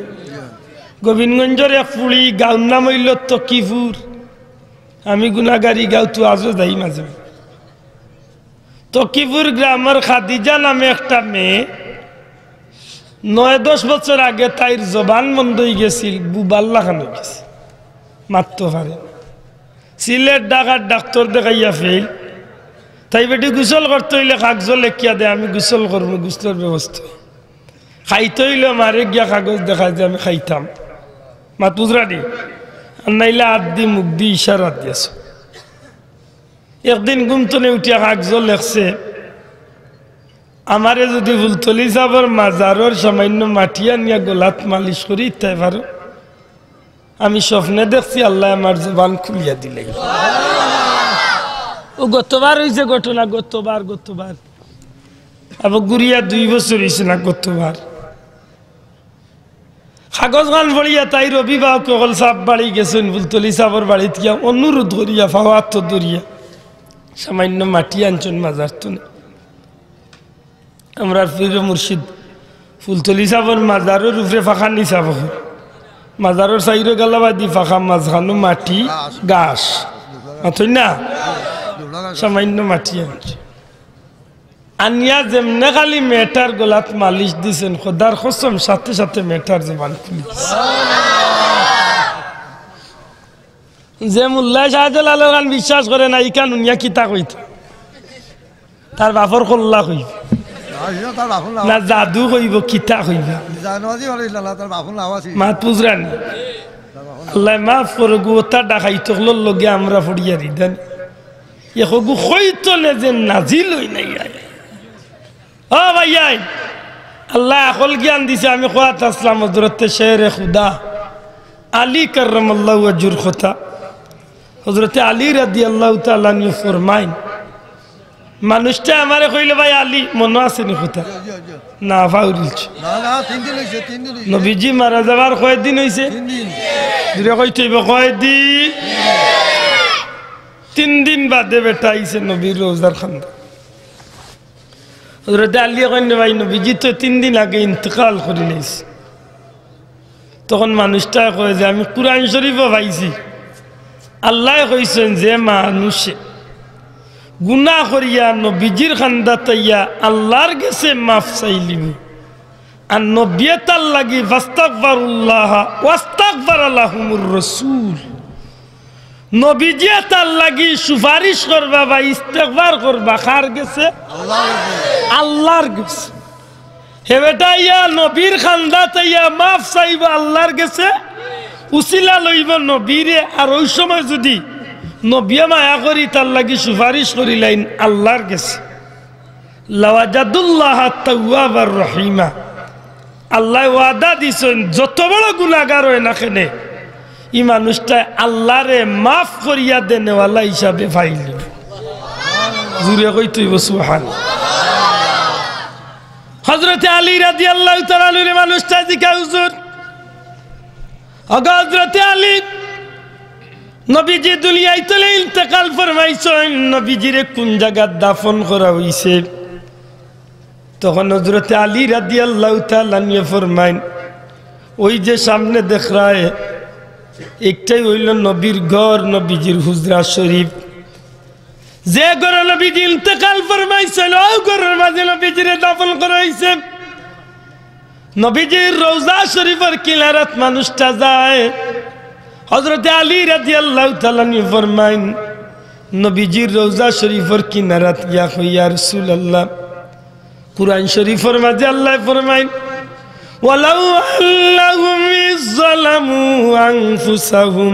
গোবিন্দগঞ্জের এক পুড়ি গাঁর নাম হইল তকিপুর আমি গুণাগারি গাঁও তো আজও যাই মাঝে তকিপুর গ্রামের খাদিজা নামে একটা মেয়ে 9-10 বছর আগে তাইর জবান বন্ধ হয়ে গেছিল বুবাল্লা খান হয়ে গেছে মারতে পারে সিলেট ঢাকার ডাক্তার দেখাইয়া ফেল তাই বেটি গোসল করতে হইলে কাগজ লেখিয়া দেয় আমি গোসল করবো গোসলের ব্যবস্থা খাইতে হইলে মারে গিয়া কাগজ দেখা যে আমি খাইতাম মা তুজরা দি আর নাইলে হাত দি মুখ দি ইশারা দিয়েছ একদিন ঘুমতনে উঠিয়া কাগজ লেখছে আমারে যদি ফুলতলি সাবর মাজারর সামান্য মাটিয়া নিয়া গোলাত মালিশ করি তাই পারো আমি স্বপ্নে দেখছি আল্লাহ আমার জবান খুলিয়া দিলে ও গতবার হয়েছে ঘটনা, গতবার আবার গুড়িয়া 2 বছর হয়েছে না, গতবার কাগজ গান পড়িয়া তাই রবিবাহ কল সাপ বাড়ি গেছেন ফুলতলি সাপর বাড়িত গিয়া অনুরোধ করিয়া ফাওয়াত ধরিয়া সামান্য মাটি আনছেন মাজার তো আমরা পীর মুর্শিদ ফুলতলি সাপর মাজারের উপরে ফাঁকা নিচা বহর মাজারের সাইরে গালাবাদি ফাঁকা মাঝখানো মাটি গাছ মাথই না সামান্য মাটি আনছে আনিয়া যেমনে খালি মেটার গলাত মালিশ দিছেন খোদার কসম সাথে সাথে মেটার জবান খুলি যে মোল্লা শাহজালাল খান বিশ্বাস করে না ইকান উনিয়া কিতা কইত তার বাপর কল্লা কইব না জাদু কইব কিতা কইব মাত পুজরান আল্লাহ মাফ করে গোতা ডাকাই তকলর লগে আমরা ফড়িয়া দিতেন এগু হইতো না যে নাজিল হই নাই ও ভাইয়াই আল্লাহ আকল জ্ঞান দিছে আমি খোয়াত আসলাম হজরত শের খুদা আলী কররামাল্লাহু ওয়াজহুর কথা হজরত আলী রাদিয়াল্লাহু তাআলা আনহু ফরমাইন মানুষটা আমারে কইলে ভাই আলী মনে আছে নি কথা না ফাউরিলছ না 3 দিন হইছে 3 দিন হইছে নবীজি মারা যাবার কয়দিন হইছে 3 দিন দিরে কইতেইব কয়দিন 3 দিন বাদে বেটা আইছে নবীর রোজার খান্দা হযরত আলী কইনে ভাই নবীজি তো 3 দিন আগে ইন্তেকাল করে নিয়েছে তখন মানুষটা কয় যে আমি কুরআন শরীফও পাইছি আল্লাহ কইছেন যে মানুষে গুনাহ করিয়া নবীজির খান্দা তাইয়া আল্লাহর কাছে মাফ চাইলিব আর নবী তার লাগি ফাস্তাগফিরুল্লাহ ওয়াস্তাগফির লাহুমুর রাসূল নবীজি তার লাগি সুপারিশ করবা বা ইস্তেগফার করবা কার গেছে আল্লাহর গেছে হে বেটা ইয়া নবীর খান্দা তাইয়া মাফ চাইবা আল্লাহর গেছে উসিলা লইব নবীরে আর ওই সময় যদি নবী মায়া করি তার লাগি সুপারিশ করিলেন আল্লাহর গেছে লাওয়াজাদুল্লাহ তাওয়াবার রহিমা আল্লাহ ওয়াদা দিছেন যত বড় গুনাহগার হয় না কেন এই মানুষটা আল্লাহরে মাফ করিয়া দেনেওয়ালা হিসাবে পাইল জুড়ে কই তুই সুবহানাল্লাহ হযরত আলী রাদিয়াল্লাহু তাআলা আনহু মানুষটা জিকা হুজুর হযরত আলী নবীজি দুনিয়ায় তলে ইন্তেকাল ফরমাইছেন নবীজিরে কোন জায়গা দাফন করা হইছে তখন হযরত আলী রাদিয়াল্লাহু তাআলা আনহু ফরমাইন ওই যে সামনে দেখ রায় একটাই হইল নবীর ঘর নবীজির হুজরা শরীফ যে ঘরে নবীজি ইন্তেকাল ফরমাইছেন ওই ঘরের মাঝে নবীজিরে দাফন করা হইছে নবীজির রওজা শরীফের কিনারাত মানুষটা যায় হযরত আলী রাদিয়াল্লাহু তাআলা আনহু ফরমাইন নবীজির রওজা শরীফের কিনারাত ইয়া ইয়া রাসূলুল্লাহ কুরআন শরীফের মাঝে আল্লাহ ফরমাইন ওয়ালাউ আল্লাহুম ইযলামু আনফুসাহুম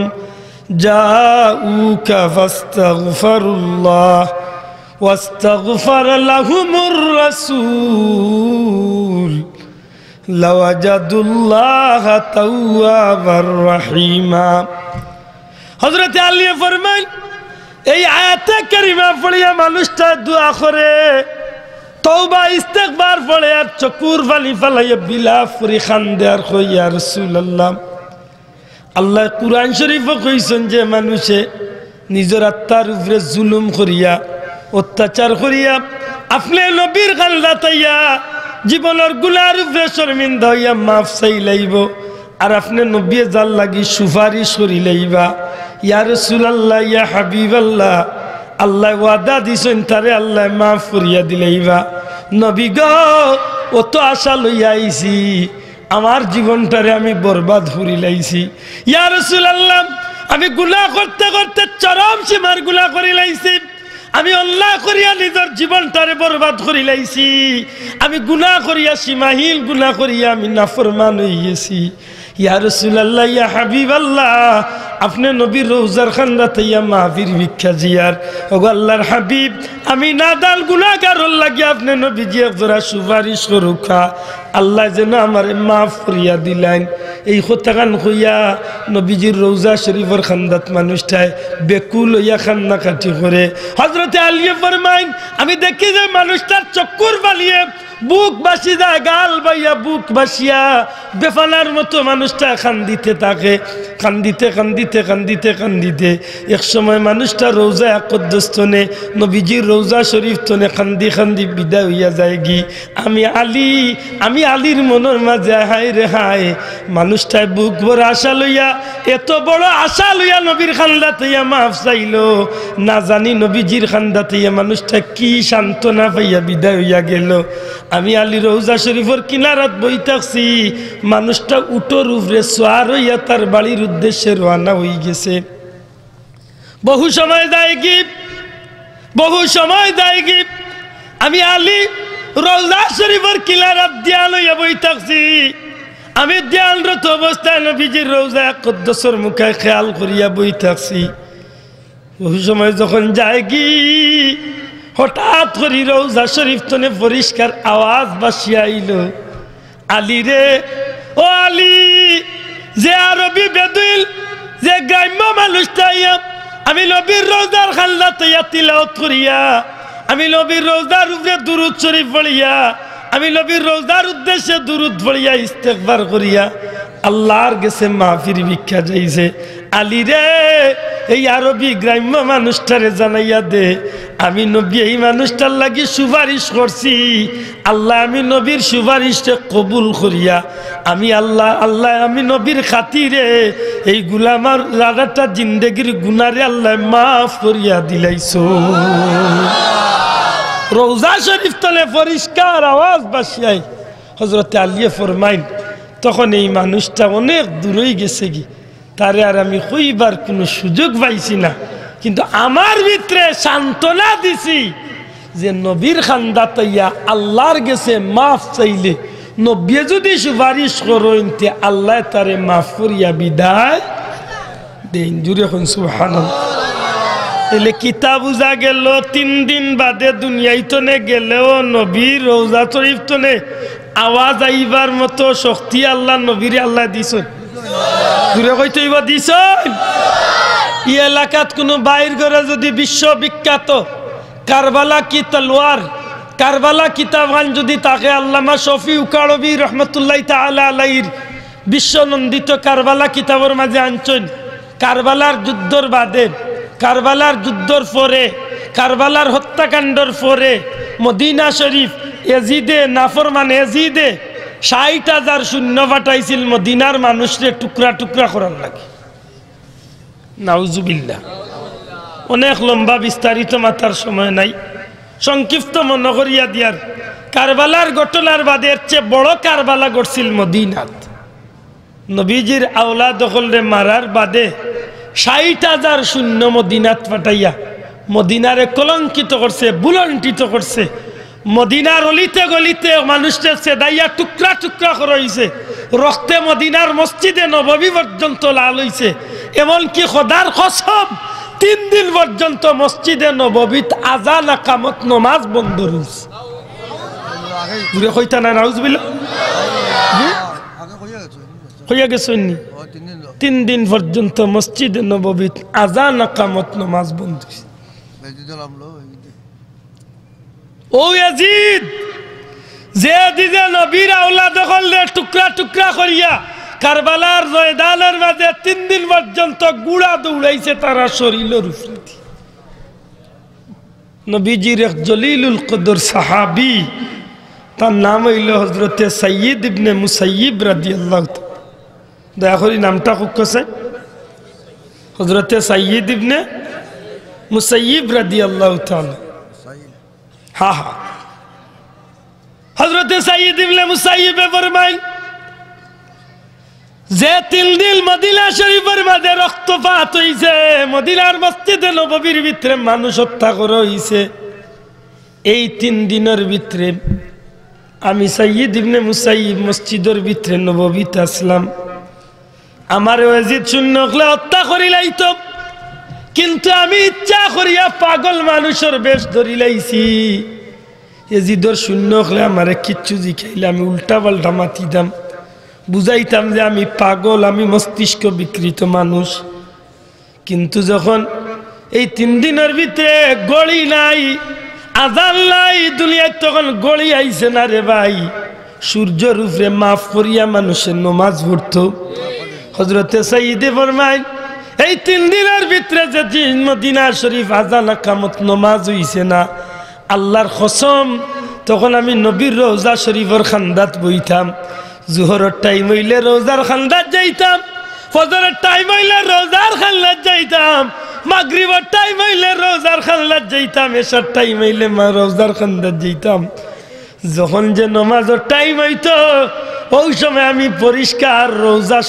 জাউকা ফাস্তাগফিরুল্লাহ ওয়াস্তাগফার লাহুমুর রাসূল লাওয়াজাদুল্লাহ তাওয়াবার রহিমা হযরত আলী ফরমান এই আয়াতে কারিমা পড়িয়া মানুষটা দোয়া করে তওবা ইস্তেগফার পড়ে আর চকুর ফালি ফালাইয়া বিলাপ করে খান্দে আর কই ইয়া রাসূলুল্লাহ আল্লাহ কুরআন শরীফে কইছেন যে মানুষে নিজের আত্মার উপরে জুলুম করিয়া অত্যাচার করিয়া আপনি নবীর খান্দা তাইয়া জীবনের গুনার উপরে শর্মিন্দা হইয়া মাফ চাই লাইব আর আপনি নবী জাল লাগি সুপারিশ করি লাইবা ইয়া রাসূলুল্লাহ ইয়া হাবিবাল্লাহ আল্লাহ ওয়াদা দিছেন তারে আল্লাহ মাফ করিয়া দিলাইবা নবী গো অত আশা লইয়া আইছি আমার জীবনটারে আমি বরবাদ করি লাইছি ইয়া রাসূলুল্লাহ আমি গুনাহ করতে করতে চরম সীমার গুনাহ করি লাইছি আমি অন্যায় করিয়া নিজের জীবনটারে বরবাদ করি লাইছি আমি গুনাহ করিয়া সীমাহীন গুনাহ করিয়া আমি নাফরমান হয়ে গেছি ইয়া রাসূলুল্লাহ ইয়া হাবিবাল্লাহ আপনি নবীর রওজার খান্দা তাইয়া মাহফির ভিক্ষা জিয়ার ওগো আল্লাহর হাবিব আমি নাদান গুনাহগারর লাগি আপনি নবীজি একজোড়া সুপারিশ করুকা আল্লাহ যেন আমারে মাফ করিয়া দিলেন এই কথাখান কইয়া নবীজির রওজা শরীফের খান্দাত মানুষটায় বেকুল হইয়া কান্নাকাটি করে। হযরতে আলী ফরমাইন আমি দেখি যে মানুষটার চক্কর বালিয়ে বুক বাসি যায়, গাল বাইয়া বুক বাসিয়া বেফানার মতো মানুষটা কান্দিতে থাকে। কান্দিতে কান্দিতে কান্দিতে কান্দিতে এক সময় মানুষটা রওজা আকদ্দস্তনে নবীজির রওজা শরীফ তনে কান্দি কান্দি বিদায় হইয়া যায় গি। আমি আলীর মনের মাঝে হায় রে হায়, মানুষটায় বুক ভর আশা লইয়া, এত বড় আশা লইয়া নবীর খান্দাত হইয়া মাফ চাইল, না জানি নবীজির খান্দাত হইয়া মানুষটা কি সান্ত্বনা পাইয়া বিদায় হইয়া গেল। আমি আলী রওজা শরীফের কিনারাত বই থাকছি, মানুষটা উটোর উপরে সোয়ার হইয়া তার বাড়ির উদ্দেশ্যে রওনা হয়ে গেছে। বহু সময় যায় কি আমি আলী রওজা শরীফের কিনারাত দিয়া লইয়া বই থাকছি। আমি ধ্যানরত অবস্থায় নবীজির রওজা আকদ্দসের মুখে খেয়াল করিয়া বই থাকছি। বহু সময় যখন যায় কি হঠাৎ করে রওজা শরীফ তনে পরিষ্কার আওয়াজ বাসিয়া আইল, আলী রে ও আলী, যে আরবি বেদুইল যে গ্রাম্য মানুষটা আমি নবীর রওজার খাল্লাতে তিলাওয়াত করিয়া, আমি নবীর রওজার উপরে দুরূদ শরীফ পড়িয়া, আমি নবীর রওজার উদ্দেশ্যে দুরূদ পড়িয়া ইস্তেগফার করিয়া আল্লাহর কাছে মাফির ভিক্ষা যাইছে। আলী রে এই আরবি গ্রাম্য মানুষটারে জানাইয়া দে, আমি নবী এই মানুষটার লাগি সুপারিশ করছি, আল্লাহ আমি নবীর সুপারিশে কবুল করিয়া আমি আমি নবীর খাতিরে এই গুলামার রাডাটা জিন্দেগির গুনারে আল্লাহ মাফ করিয়া দিলাইছো। রওজা শরীফ তলে পরিষ্কার আওয়াজ বাসিয়াই হযরতে আলী ফরমাইন, তখন এই মানুষটা অনেক দূরেই গেছে কি, তারে আর আমি কইবার কোনো সুযোগ পাইছি না, কিন্তু আমার ভিতরে সান্ত্বনা দিছি যে নবীর খান্দাতাইয়া আল্লাহর গেছে মাফ চাইলে নবী যদি সুপারিশ করেন তে আল্লাহ তারে মাফ করিয়া বিদায় দেন। জুড়ে এখন সুবহানাল্লাহ। এলে কিতাব বুঝা গেল 3 দিন বাদে দুনিয়ায় তনে গেলেও নবীর রওজা শরীফ তনে আওয়াজ আইবার মতো শক্তি আল্লাহ নবীরে আল্লাহ দিছেন। দূরে কইতে হইব দিছেন। এই এলাকাত কোনো বাইর ঘরে যদি বিশ্ববিখ্যাত কারবালা কি তলোয়ার, কারবালা কিতাবান যদি তাকে আল্লামা শফি উকাড়বি রহমতুল্লাহ তাআলা আলাইহির বিশ্বনন্দিত কারবালা কিতাবের মাঝে আনছেন, কারবালার যুদ্ধর বাদে, কারবালার যুদ্ধর পরে, কারবালার হত্যাকাণ্ডর পরে মদিনা শরীফ এজিদে নাফরমান এজিদে 60,000 সৈন্য পাঠাইছিল মদিনার মানুষরে টুকরা টুকরা করার লাগে। নাউজুবিল্লাহ। অনেক লম্বা বিস্তারিত মাতার সময় নাই, সংক্ষিপ্ত মনে করিয়া দিয়ার, কারবালার ঘটনার বাদে এর চেয়ে বড় কারবালা ঘটছিল মদিনাত। নবীজির আওলাদ দখলরে মারার বাদে 60,000 সৈন্য মদিনাত পাঠাইয়া মদিনারে কলঙ্কিত করছে, বুলন্টিত করছে। মদিনার অলিতে গলিতে মানুষকে সেদাইয়া টুকরা টুকরা করা হয়েছে, রক্তে মদিনার মসজিদে নববী পর্যন্ত লাল হয়েছে। এমনকি খোদার কসম 3 দিন পর্যন্ত মসজিদে নববীত আজান আকামত নমাজ বন্ধ রয়েছে। ঘুরে কইতা না নাউজুবিল্লাহ হইয়া গেছেন নি? 3 দিন পর্যন্ত মসজিদে নববীত আজান আকামত নমাজ বন্ধ হয়েছে। ও ইয়াজিদ যে দিদে নবীর আওলাদ হলে টুকরা টুকরা করিয়া কারবালার ময়দানের মাঝে 3 দিন পর্যন্ত গুড়া দৌড়াইছে তারা শরীরের উপরে। নবীজির এক জলিলুল কদর সাহাবী, তার নাম হইল হযরতে সাইয়্যিদ ইবনে মুসাইয়্যিব রাদিয়াল্লাহু তাআলা। দয়া করে নামটা কইছে হযরতে সাইয়্যিদ ইবনে মুসাইয়্যিব রাদিয়াল্লাহু তাআলা। হ্যাঁ হ্যাঁ, হযরতে সাইয়্যিদ ইবনে মুসাইয়্যিব ফরমাইন যে 3 দিন মদিনা শরীফের মাঝে রক্তপাত হইছে, মদিনার মসজিদে নববীর ভিতরে মানুষ হত্যা করা হইছে, এই 3 দিনের ভিতরে আমি সাইয়্যিদ ইবনে মুসাইয়্যিব মসজিদের ভিতরে নববীতে আসলাম। আমার ইয়াজিদ শূন্য হলে হত্যা করিলাইতো, কিন্তু আমি ইচ্ছা করিয়া পাগল মানুষের বেশ ধরি লাইছি। ইয়াজিদর শূন্য হলে আমারে কিচ্ছু জিখাইলে আমি উল্টা পাল্টা মাতি দাম, বুঝাইতাম যে আমি পাগল, আমি মস্তিষ্ক বিকৃত মানুষ। কিন্তু যখন এই 3 দিনের ভিতরে গড়ি নাই, আজান নাই দুনিয়ায়, তখন গড়ি আইছে না রে ভাই। সূর্যের উপরে মাফ করিয়া মানুষের নমাজ পড়তো। হযরতে সাইয়্যিদে ফরমায় এই 3 দিনের ভিতরে যে মদিনা শরীফ আজান কামত নমাজ হইছে না, আল্লাহর কসম তখন আমি নবীর রওজা শরীফের খান্দাত বইতাম। জোহরের টাইম হইলে রওজার খান্দাত যাইতাম, ফজরের টাইম হইলে রওজার খান্দাত যাইতাম, মাগরিবের টাইম হইলে রওজার খান্দাত যাইতাম, এশার টাইম হইলে রওজার খান্দাত যাইতাম। যখন যে নমাজের টাইম হইতো ওই সময় আমি পরিষ্কার রওজা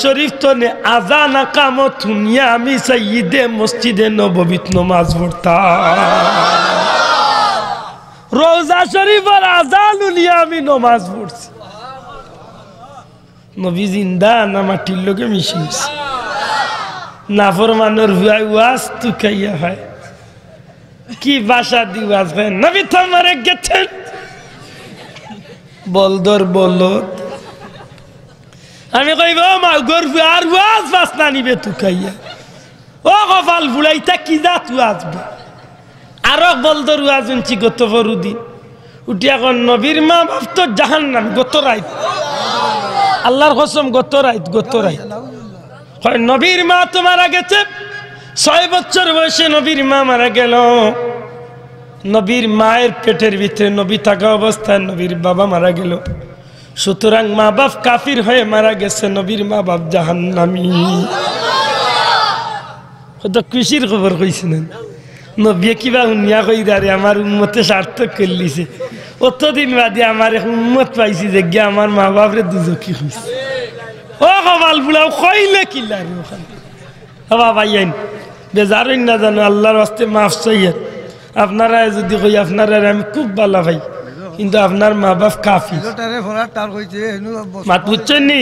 শরীফ তনে আজান কামত শুনিয়া আমি সাইয়্যিদে মসজিদে নববীত নমাজ পড়তাম। রওজা শরীফের আজান শুনিয়া আমি নমাজ পড়ছি। নবী জিন্দা না মাটির লোকে মিশিয়েছে। নাফরমানের হুয়াই ওয়াজ তু খাইয়া হয় কি ভাষা দি ওয়াজ হয়। নবী তো মরে গেছেন, বলদর বলদ। আমি কইব মা গর্ব আর ওয়াজ বাস না নিবে তু খাইয়া। ও কপাল বুড়াইতা কি যা তু আসবে। আরো বলদর ওয়াজ শুনছি গত ফরুদিন উঠি। এখন নবীর মা বাপ তো জাহান্নাম। গত রাইত আল্লাহর কসম গত রাইত নবীর মা তো মারা গেছে। 6 বছর বয়সে নবীর মা মারা গেল। নবীর মায়ের পেটের ভিতরে নবী থাকা অবস্থায় নবীর বাবা মারা গেল। সুতরাং মা বাপ কাফির হয়ে মারা গেছে, নবীর মা বাপ জাহান্নামী। কত খুশির খবর কইছিলেন নবী কিবা উনিয়া কইদারে আমার উম্মতে সার্থক করলিছে। অতদিন বাদে আমার এক উম্মত পাইছি যে গিয়া আমার মা বাপরে দুজকি হইছে। ও কপাল বুড়াও কইলে কি লাগে ওখানে। বাবা আইন বেজার না জানো, আল্লাহর ওয়াস্তে মাফ চাইয়েন। আপনারা যদি কই আপনারা আমি খুব ভালো ভাই, কিন্তু আপনার মা বাপ কাফি মাত বুঝছেন নি।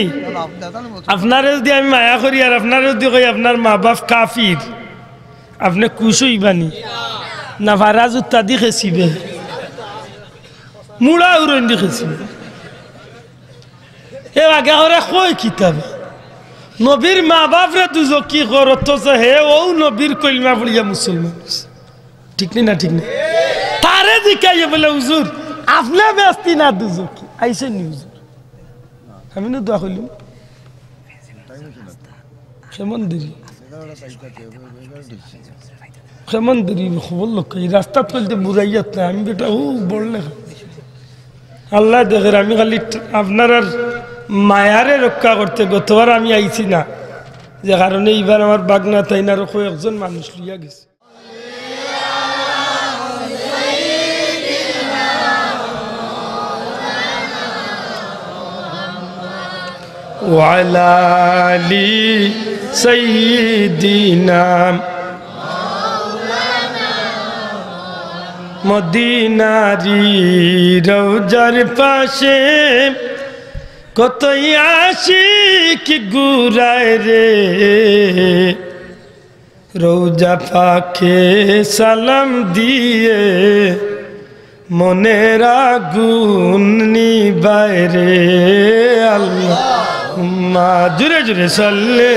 আপনারা যদি আমি মায়া করি আর আপনারা যদি কই আপনার মা বাপ কাফির, আপনি খুশ হইবানি না ভাড়া জুতা দি খেছিবে, মুড়া উড়ন দি খেছিবে। এ আগে ওরা কই কিতাব নবীর মা বাপরে দুজকি করত হে ও নবীর কলমা পড়িয়া মুসলমান। ঠিক না ঠিক না? তারে জিকাইয়ে বলে হুজুর আপনি ব্যস্তি না দুজকি আইসে নি হুজুর। আমি না দোয়া কইলাম কেমন দেরি খবর লোক এই রাস্তা চলতে বুঝাইয়াত না। আমি বেটা ও বললে আল্লাহ দেখের আমি খালি আপনার আর মায়ারে রক্ষা করতে গতবার আমি আইছি না, যে কারণে এইবার আমার বাগনা তাই না কয়েকজন মানুষ লিয়া গেছে। ওয়ালা আলি সাইয়্যিদিনা মদিনারি রওজার পাশে কতই আশিক ঘুরায় রে, রওজা পাকে সালাম দিয়ে মনের আগুন নিবায় রে। আল্লাহুম্মা জুরে জুরে সাল্লি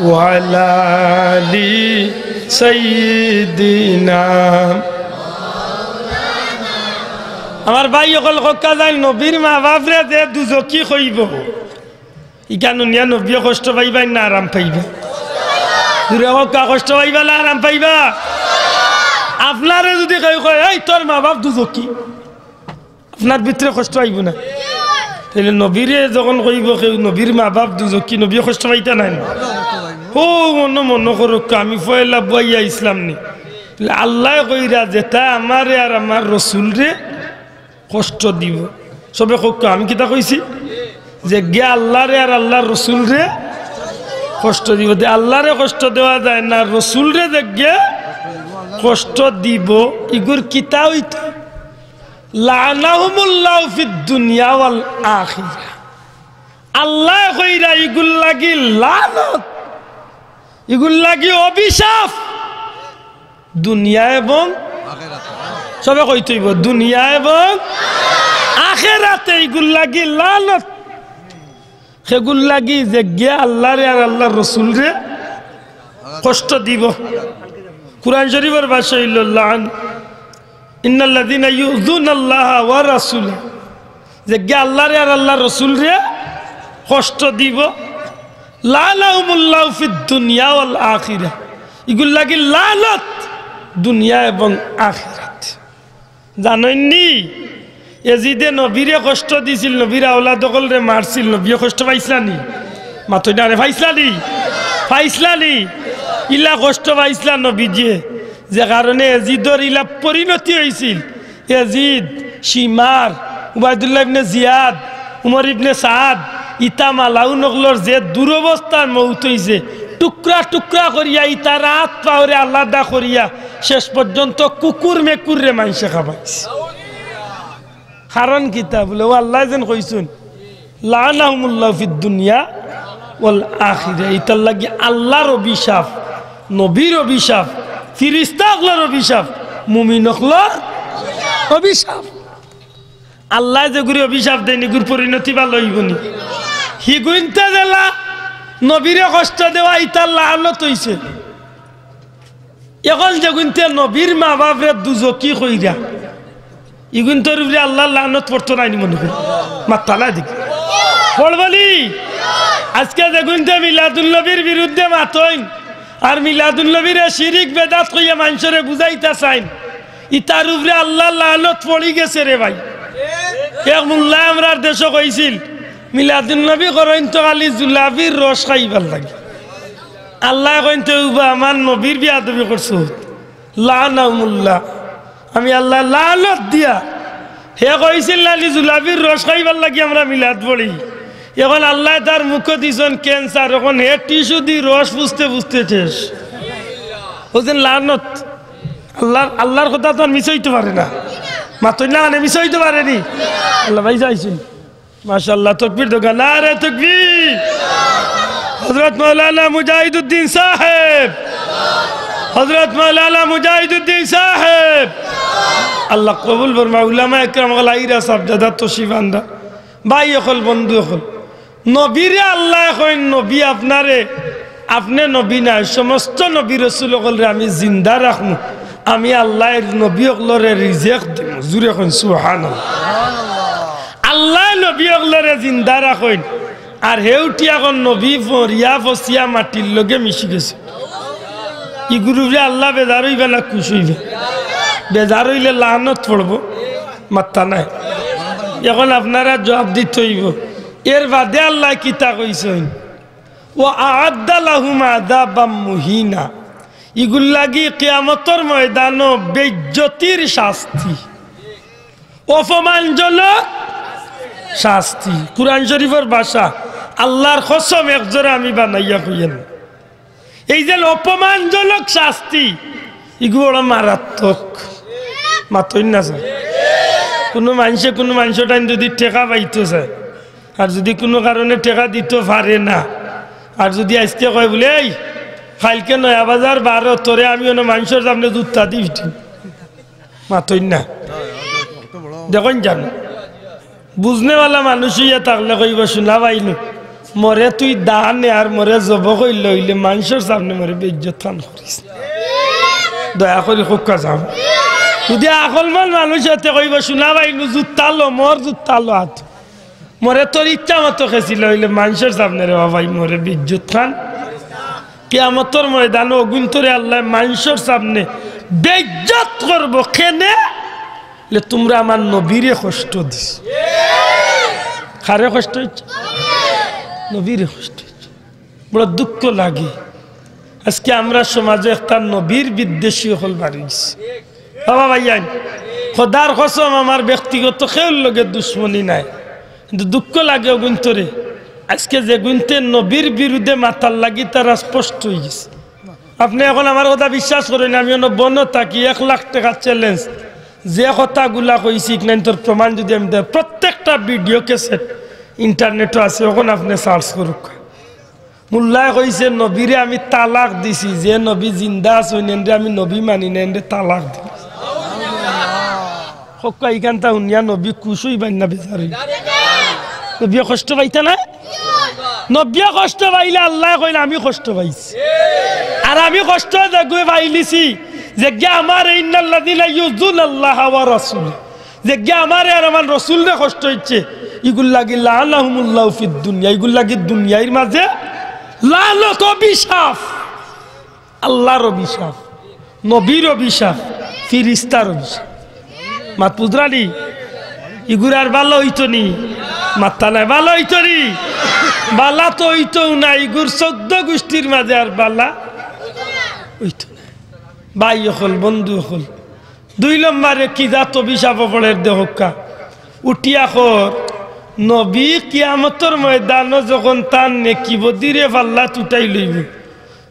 ওয়ালা আলি সাইয়্যিদিনা। আমার ভাই অকল কক্কা যায় নবীর মা বাপরে যে দুজকি কইব ইকানো নিয়া নবী কষ্ট পাইবা না আরাম পাইবা? দূরে কক্কা কষ্ট পাইবা না আরাম পাইবা? আপনারে যদি কয় এই তোর মা বাপ দুজকি, আপনার ভিতরে কষ্ট আইব না? তাহলে নবীরে যখন কইব কেউ নবীর মা বাপ দুজকি, নবী কষ্ট পাইতা নাই? ও মন করো আমি ফয়লা বইয়া ইসলাম নি আল্লাহ কইরা যেটা আমারে আর আমার রসুল রে কষ্ট দিব। সবে কক্কা আমি কিতা কইছি যে গে আল্লাহ রে আর আল্লাহর রসুল রে কষ্ট দিব। আল্লাহ রে কষ্ট দেওয়া যায় না, রসুল রে দেখে কষ্ট দিব। ইগুর কিতা হইতো লানাহুমুল্লাহু ফিদ দুনিয়া ওয়াল আখিরা। আল্লাহ কইরা ইগুল লাগি লানত এগুলো লাগি অভিশাপ দুনিয়া এবং সবে কইতেইব দুনিয়া এবং আখিরাতে এগুলো লাগি লানত সেগুলো লাগি যে গিয়া আল্লাহরে আর আল্লাহর রাসূলরে কষ্ট দিব কুরআন শরীফের ভাষা হইল লান ইন্নাল্লাযীনা ইউযুনাল্লাহা ওয়া রাসূলা যে গিয়া আল্লাহরে আর আল্লাহর রাসূলরে কষ্ট দিব লানাহুমুল্লাহু ফিদ দুনিয়া ওয়াল আখিরাহ এগুলো লাগি লানত দুনিয়া এবং আখিরাত জানেননি এজিদে নবীরে কষ্ট দিছিল নবীর আওলাদ সকলরে মারছিল নবীয়ে কষ্ট পাইছলানি মাতই না রে পাইছলানি ইলা কষ্ট পাইছলা নবীজিয়ে যে কারণে এজিদর ইলা পরিণতি হয়েছিল এজিদ শিমার উবাইদুল্লাহ ইবনে জিয়াদ উমর ইবনে সাদ ইতা মালাউ নগলর যে দুরবস্থার মৌত হইছে টুকরা টুকরা করিয়া ইতা রাত পাওরে আলাদা করিয়া শেষ পর্যন্ত কুকুর মেকুরে মাংসে খাবাইছে কারণ কিতা বলে ও আল্লাহ যেন কইছুন লানাহুমুল্লাহু ফিদ দুনিয়া ওয়াল আখিরা ইতার লাগি আল্লাহর অভিশাপ নবীর অভিশাপ ফিরিস্তাগলার অভিশাপ মুমিনগলার অভিশাপ আল্লাহ যে গুরি অভিশাপ দেয়নি গুর পরিণতি ভালো হইবনি হি গুনতে দেলা নবীরে কষ্ট দেওয়া ইতার লানত হইছে এখন যে গুনতে নবীর মা বাপরে দুজকি কইরা ইগুন তোর উপরে আল্লাহ লানত পড়তো নাইনি মনে করি মাতালা দেখি পড়বলি আজকে দেখুন তো মিলাদুল্নবীর বিরুদ্ধে মাতইন আর মিলাদুল্নবীরে শিরিক বেদাত কইয়া মানুষরে বুঝাইতা চাইন ইতার উপরে আল্লাহ লানত পড়ি গেছে রে ভাই এক মোল্লা আমরার দেশ কইছিল মিলাদুল্নবী করেন তো খালি জুলাবির রস খাইবার লাগে আল্লাহ কইন তো আমার নবীর বিয়াদবি করছো লানাহুমুল্লাহ আমি আল্লাহ লানত দিয়া হে কইছিল লালি জুলাবির রস খাইবার লাগি আমরা মিলাদ পড়ি এখন আল্লাহ তার মুখ দিছেন ক্যান্সার এখন হে টিস্যু দি রস বুঝতে বুঝতে শেষ ওজন লানত আল্লাহর কথা তো আর মিস হইতে পারে না মাতই না মানে মিস হইতে পারেনি আল্লাহ ভাই যাইছেন মাশাআল্লাহ তাকবীর দোগা নারে তাকবীর হযরত মাওলানা মুজাহিদুদ্দিন সাহেব হযরত মাওলানা মুজাহিদুদ্দিন সাহেব আল্লাহ কবুল ফরমা উলামা একরাম আলাইরা সাবজাদা তশিফান্দা ভাই হল বন্ধু হল নবীরে আল্লাহ কইন নবী আপনারে আপনি নবী না সমস্ত নবী রাসূল হলরে আমি জিন্দা রাখমু আমি আল্লাহর নবী হলরে রিজিক দিমু জুরে কইন সুবহানাল্লাহ আল্লাহ নবী হলরে জিন্দা রাখইন আর হেউটি এখন নবী ফরিয়া ফসিয়া মাটির লগে মিশি গেছে ইগুরুরে আল্লাহ বেজার হইবে না খুশ হইবে বেজার হইলে লানত পড়ব মাত্তা নাই এখন আপনারা জবাব দিতে হইব এর বাদে আল্লাহ কিতা কইছেন ও আ'আদ্দা লাহুম আযাবাম মুহিনা ইগুল লাগি কিয়ামতের ময়দানে বেইজ্জতির শাস্তি অপমানজনক শাস্তি কুরআন শরীফের ভাষা আল্লাহর কসম একজোড়া আমি বানাইয়া কইয়েন এই যে অপমানজনক শাস্তি এগুলো মারাত্মক মাতই না যায় কোনো মানুষটা যদি টেকা পাইতে চায় আর যদি কোনো কারণে টেকা দিতে পারে না আর যদি আজকে কয় বলে এই কালকে ৯,০১২ তোরে আমি অন্য মানুষের সামনে জুতা দিই মাতই না দেখুন জানো বুঝনেওয়ালা মানুষ ইয়া থাকলে কইব শোনা পাইনু মরে তুই দানে আর মরে জব কইলে হইলে মানুষের সামনে মরে বেইজ্জত খান করিস দয়া করে খুব যাও যদি আকলমান মানুষ হাতে কইব শোনা পাইনু জুতালো মর জুতালো হাত মরে তোর ইচ্ছা মতো খেছিল হইলে মানুষের সামনে রে বাবাই মরে বেইজ্জত খান কিয়ামতের ময়দানে অগুন্তরে আল্লাহ মানুষের সামনে বেইজ্জত করবো কেনে তোমরা আমার নবীরে কষ্ট দিস কারে কষ্ট হচ্ছে নবীরে কষ্ট হচ্ছে বড় দুঃখ লাগে আজকে আমরা সমাজে একটা নবীর বিদ্বেষী হল বাড়িয়েছি বাবা ভাইয়ান খোদার কসম আমার ব্যক্তিগত কেউর লগে দুশ্মনী নাই কিন্তু দুঃখ লাগে গুন্তরে আজকে যে গুনতে নবীর বিরুদ্ধে মাথার লাগি তারা স্পষ্ট হয়ে গেছে আপনি এখন আমার কথা বিশ্বাস করেন আমি বন থাকি 1 লাখ টাকা চ্যালেঞ্জ যে কথাগুলা কইছি না তোর প্রমাণ যদি আমি দেয় প্রত্যেকটা ভিডিও ক্যাসেট ইন্টারনেটও আছে ওখানে আপনি সার্চ করুক মুল্লায় কইছে নবীরে আমি তালাক দিছি, যে নবী জিন্দা আছেন এন্ডে আমি নবী মানি না, এন্ডে তালাক দিই। হক্কা ইখানটা শুনিয়া নবী কুশুই বান্না বেচারি, নবী কষ্ট পাইতা না? নবী কষ্ট পাইলে আল্লাহ কইলে আমি কষ্ট পাইছি, আর আমি কষ্ট দেখে পাইলিছি যে আমার ইন্নাল্লাযিনা ইউযুনাল্লাহ ওয়া রাসূল, যে আমার আর আমার রাসূলের কষ্ট হচ্ছে, ইগুল লাগি লাআনাহুমুল্লাহু ফিদ দুনিয়া, ইগুল লাগি দুনিয়ার মাঝে লানত অভিশাপ, আল্লাহর অভিশাপ, নবীর অভিশাপ, ফিরিস্তার অভিশাপ। মাত পুজরানি ইগুরার ভালো হইতো নি, মাথা নাই ভালো হইতো নি, বালা তো হইতো না, ইগুর 14 গোষ্ঠীর মাঝে আর বালা হইতো না। ভাই হল, বন্ধু হল, 2 নম্বরে কি জাত অভিশাপ পড়ের দেহকা উঠিয়া কর নবী কিয়ামতের ময়দানে যখন তান নেকি বদিরে পাল্লা তুটাই লইব,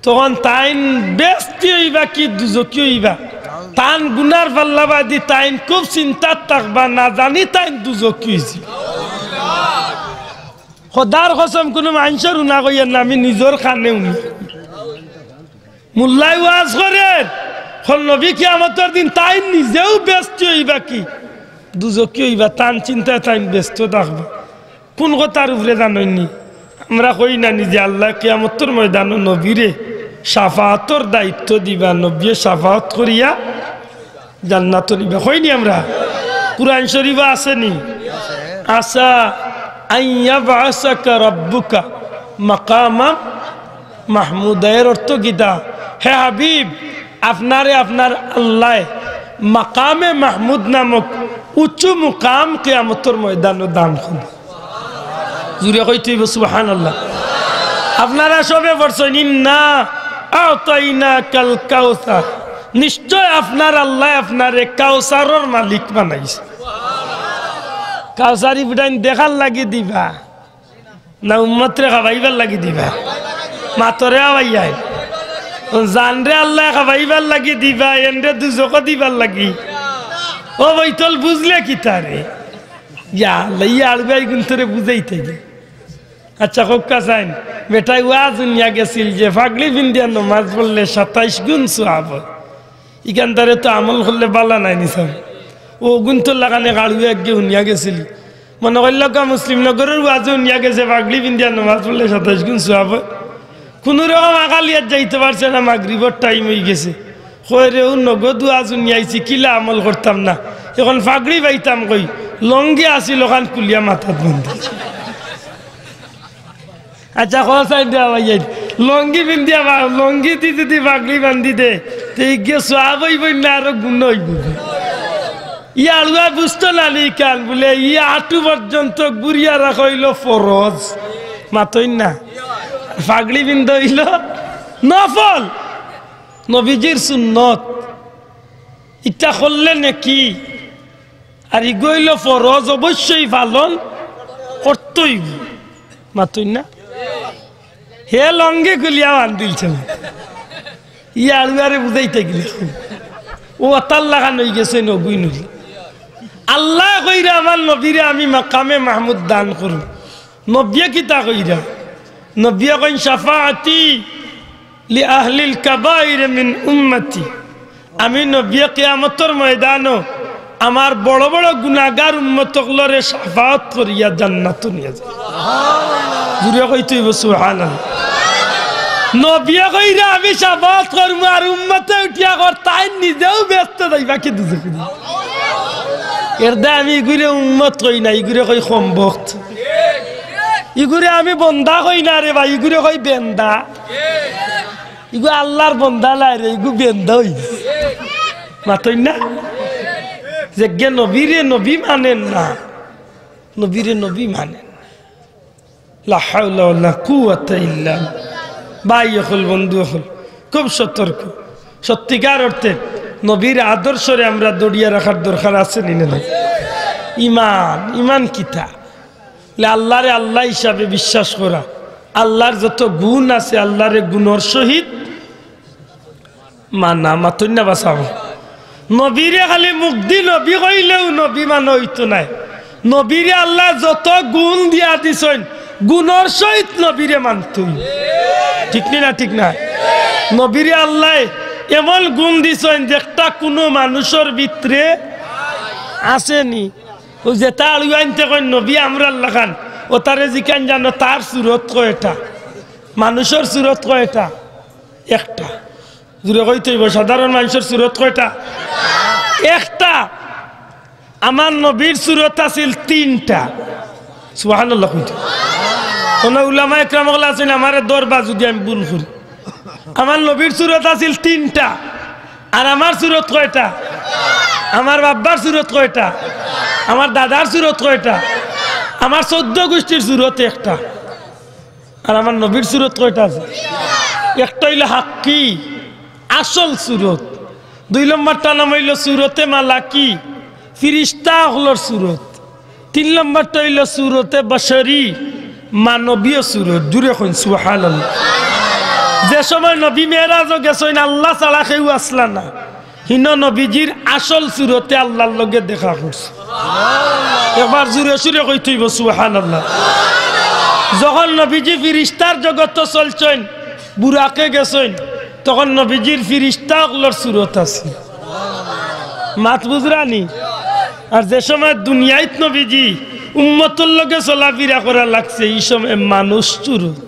তখন তাইন বেস্তি হইবা কি দুজকি হইবা, তান গুনার পাল্লা বাদি তাইন খুব চিন্তাত থাকবা, না জানি তাইন দুজকি হয়েছি। সদার কসম কোনো মানুষের উনা কইয়ের না, আমি নিজের কানে উনি মুল্লাই ওয়াজ করেন হল নবী কিয়ামতের দিন তাইন নিজেও ব্যস্ত হইবা কি দুজকি হইবা, তান চিন্তায় তাইন ব্যস্ত থাকবা। কোন কথার উপরে জাননি আমরা কই না নিজে আল্লাহ কিয়ামতের ময়দানে নবীরে শাফাআতর দায়িত্ব দিবা, নবী শাফাআত করিয়া জান্নাত নিবা, কইনি আমরা? কুরআন শরীফে আসেনি আসা আইয়াবআসাকা রাব্বুকা মাকামাম মাহমুদা, এর অর্থ গীতা, হে হাবিব আপনারে আপনার আল্লাহ মাকামে মাহমুদ নামক উচ্চ মুকাম কিয়ামতের ময়দানে দান করবে। জুড়ে কইতে হইব সুবহানাল্লাহ। আপনারা সবে পড়ছেন ইন্না আতাইনাকাল কাউসার, নিশ্চয় আপনার আল্লাহ আপনারে কাউসারের মালিক বানাইছে। কাউসারি বিটাইন দেখার লাগি দিবা না উম্মতরে খাবাইবার লাগি দিবা? মাতরে আবাইয়াই জানরে আল্লাহ খাবাইবার লাগি দিবা, এন্ডে দুজক দিবার লাগি। ও বৈতল বুঝলে কি তারে ইয়া লইয়া আলবাই গুনতরে বুঝাইতে গে। আচ্ছা কক্কা চাইন বেটাই ওয়াজ নিয়া গেছিল যে ফাগলি বিন্দিয়া নমাজ পড়লে 27 গুণ সওয়াব, ইখান তারে তো আমল করলে বালা নাই নিছাম। ও গুনতর লাগানে গাড়ুয়ে একগে শুনিয়া গেছিল, মনে করল কা মুসলিম নগরের ওয়াজ নিয়া গেছে ফাগলি বিন্দিয়া নমাজ পড়লে 27 গুণ সওয়াব। কোনো রকম আকালিয়াত যাইতে পারছে না, মাগরিবর টাইম হয়ে গেছে। কইরে ও নগদ ওয়াজ নিয়ে আইছি, কিলা আমল করতাম না, এখন ফাগড়ি পাইতাম কই, লঙ্গি আসিল ওখান কুলিয়া মাথাত বান্ধি। আচ্ছা কসাই দেওয়া ভাই লঙ্গি পিন্দিয়া লঙ্গি দি যদি পাগড়ি বান্ধি দে গিয়ে সোয়াব হইব না আরো গুণ হইব। ইয়া আলুয়া বুঝতো না নি কান বলে ইয়া আটু পর্যন্ত গুড়িয়া রাখা হইল ফরজ, মাতই না পাগড়ি বিন্দ হইল নফল, নবীজির সুন্নত, ইটা করলে নাকি আর ইগইল ফরজ অবশ্যই পালন করতেই, মাতই না। হে লঙ্গে গুলিয়া বান্ধিলছে, ইয়া আলুয়ারে বুঝাইতে গেলে ও তার লাগান হয়ে গেছে নবী নবী। আল্লাহ কইরা আমার নবীরে আমি মাকামে মাহমুদ দান করু। নবিয়া কিতা কইরা? নবিয়া কইন শাফাআতি লি আহলিল কাবাইর মিন উম্মতি, আমি নবিয়া কিয়ামতের ময়দানে আমার বড় বড় গুনাহগার উম্মতগুলোরে শাফাআত করিয়া জান্নাতে নিয়ে যাব। জুড়ে কইতে হইব সুবহানাল্লাহ। নবিয়া কইরা আমি শাফাআত করব আর উম্মতে উঠিয়া কর তাই নিজেও ব্যস্ত যাইবা কি দুজকে এর দা আমি ইগুরে উম্মত কই না, ইগুরে কই সম্ভক্ত, ইগুরে আমি বন্দা কই না রে ভাই, ইগুরে কই বেন্দা। ইগু আল্লাহর বন্দা লাই রে, ইগু বেন্দা হই মাতই না। যে গে নবীরে নবী মানেন না, নবীরে নবী মানেন। লা হাওলা ওয়ালা কুওয়াতা ইল্লা ভাই হল, বন্ধু হল, খুব সতর্ক। সত্যিকার অর্থে নবীর আদর্শরে আমরা দড়িয়া রাখার দরকার আছে নিনে নাই। ইমান, ইমান কিতা? আল্লাহরে আল্লাহ হিসাবে বিশ্বাস করা, আল্লাহর যত গুণ আছে আল্লাহরে গুণর সহিত মানা, মাতই না বাসাব। নবীরে খালি মুক্তি নবী কইলেও নবী মানে হইতো নাই। নবীরে আল্লাহ যত গুণ দিয়া দিছেন গুণর সহিত নবীরে মানতুই ঠিক না ঠিক না নবীরে আল্লাহ এমন গুণ দিছেন যেটা কোনো মানুষের ভিতরে আসেনি ও যে তার আনতে কই নবী আমরা আল্লাহ খান ও তারে জিকান জানো তার সুরত কয়টা মানুষের সুরত কয়টা একটা জুড়ে কইতেইব সাধারণ মানুষের সুরত কয়টা একটা আমার নবীর সুরত আছিল তিনটা সুবহানাল্লাহ কইতে কোন উলামা একরাম হল আছেন আমারে দরবা যদি আমি ভুল করি আমার নবীর সুরত আছিল তিনটা আর আমার সুরত কয়টা আমার বাবার সুরত কয়টা আমার দাদার সুরত কয়টা আমার 14 গোষ্ঠীর সুরত একটা আর আমার নবীর সুরত কয়টা আছে একটা হইল হাক্কি আসল সুরত 2 নম্বরটা নাম হইল সুরতে মালাকি ফিরিস্তা হলর সুরত 3 নম্বরটা হইল সুরতে বশরি মানবীয় সুরত জুড়ে কইন সুবহানাল্লাহ যে সময় নবী মেরাজও গেছেন আল্লাহ ছাড়া কেউ আসলা না হিন নবীজির আসল সুরতে আল্লাহর লগে দেখা করছে একবার জুড়ে সুরে কইতেইব সুবহানাল্লাহ যখন নবীজি ফিরিস্তার জগৎ চলছেন বুরাকে গেছেন তখন নবীজির ফিরিস্তা গুলোর সুরত আছে মাত বুঝরানি আর যে সময় দুনিয়াত নবীজি উম্মতের লগে চলাফেরা করা লাগছে এই সময় মানুষ সুরত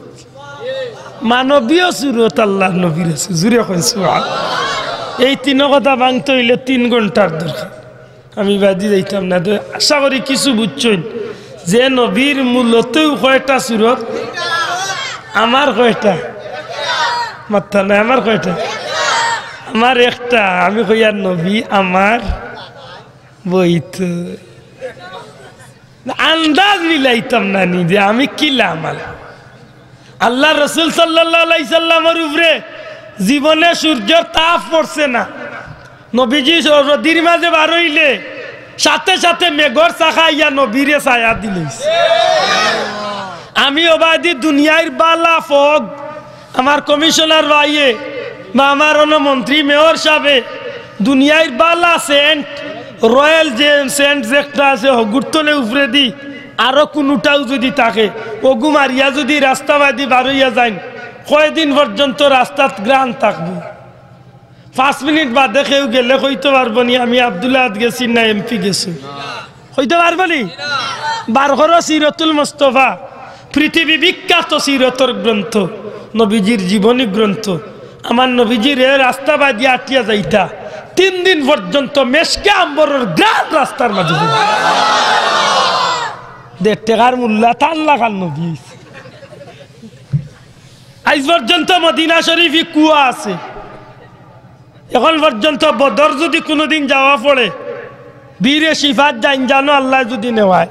মানবীয় সুরত আল্লাহ নবীর আছে জুড়ে কইন সুবহানাল্লাহ এই তিন কথা ভাঙতে হইলে 3 ঘন্টার দরকার আমি বাদি যাইতাম না আশা করি কিছু বুঝছেন যে নবীর মূলতেও কয়টা সুরত আমার কয়টা মাত্রা নাই আমার কয়টা আমার একটা আমি কইয়ার নবী আমার বইত আন্দাজ মিলাইতাম না নিজে আমি কিলাম আল্লাহ রসুল সাল্লাল্লাহু আলাইহি সাল্লামের উপরে জীবনে সূর্যের তাপ পড়ছে না নবীজি রদির মাঝে বার হইলে সাথে সাথে মেঘর চাকা ইয়া নবীরে ছায়া দিলেছে আমি অবাদি দুনিয়ার বালা ফগ আমার কমিশনার ভাইয়ে বা আমার মন্ত্রী মেয়র সাহেবে দুনিয়ার বালা সেন্ট রয়্যাল যে সেন্ট যেটা আছে হগুরতলে উপরে দি আরো কোনোটাও যদি থাকে ওগু মারিয়া যদি রাস্তা বাদি বার হইয়া যায় কয়দিন পর্যন্ত রাস্তাত গ্রান থাকবো 5 মিনিট বাদে কেউ গেলে কইতে পারবো নি আমি আব্দুল্লাহ গেছি না এমপি গেছি কইতে পারবো নি বারঘর সিরতুল মুস্তাফা পৃথিবী বিখ্যাত সিরতর গ্রন্থ নবীজির জীবনী গ্রন্থ আমার নবীজির রাস্তা বাদি আটিয়া যাইতা 3 দিন পর্যন্ত মেশকে আম্বরের গ্রান রাস্তার মাঝে 1.5 টাকার মূল্য তার লাগাল নবী আজ পর্যন্ত মদিনা শরীফে কুয়া আছে এখন পর্যন্ত বদর যদি কোনোদিন যাওয়া পড়ে বীরে শিফাত যাইন জানো আল্লাহ যদি নেওয়ায়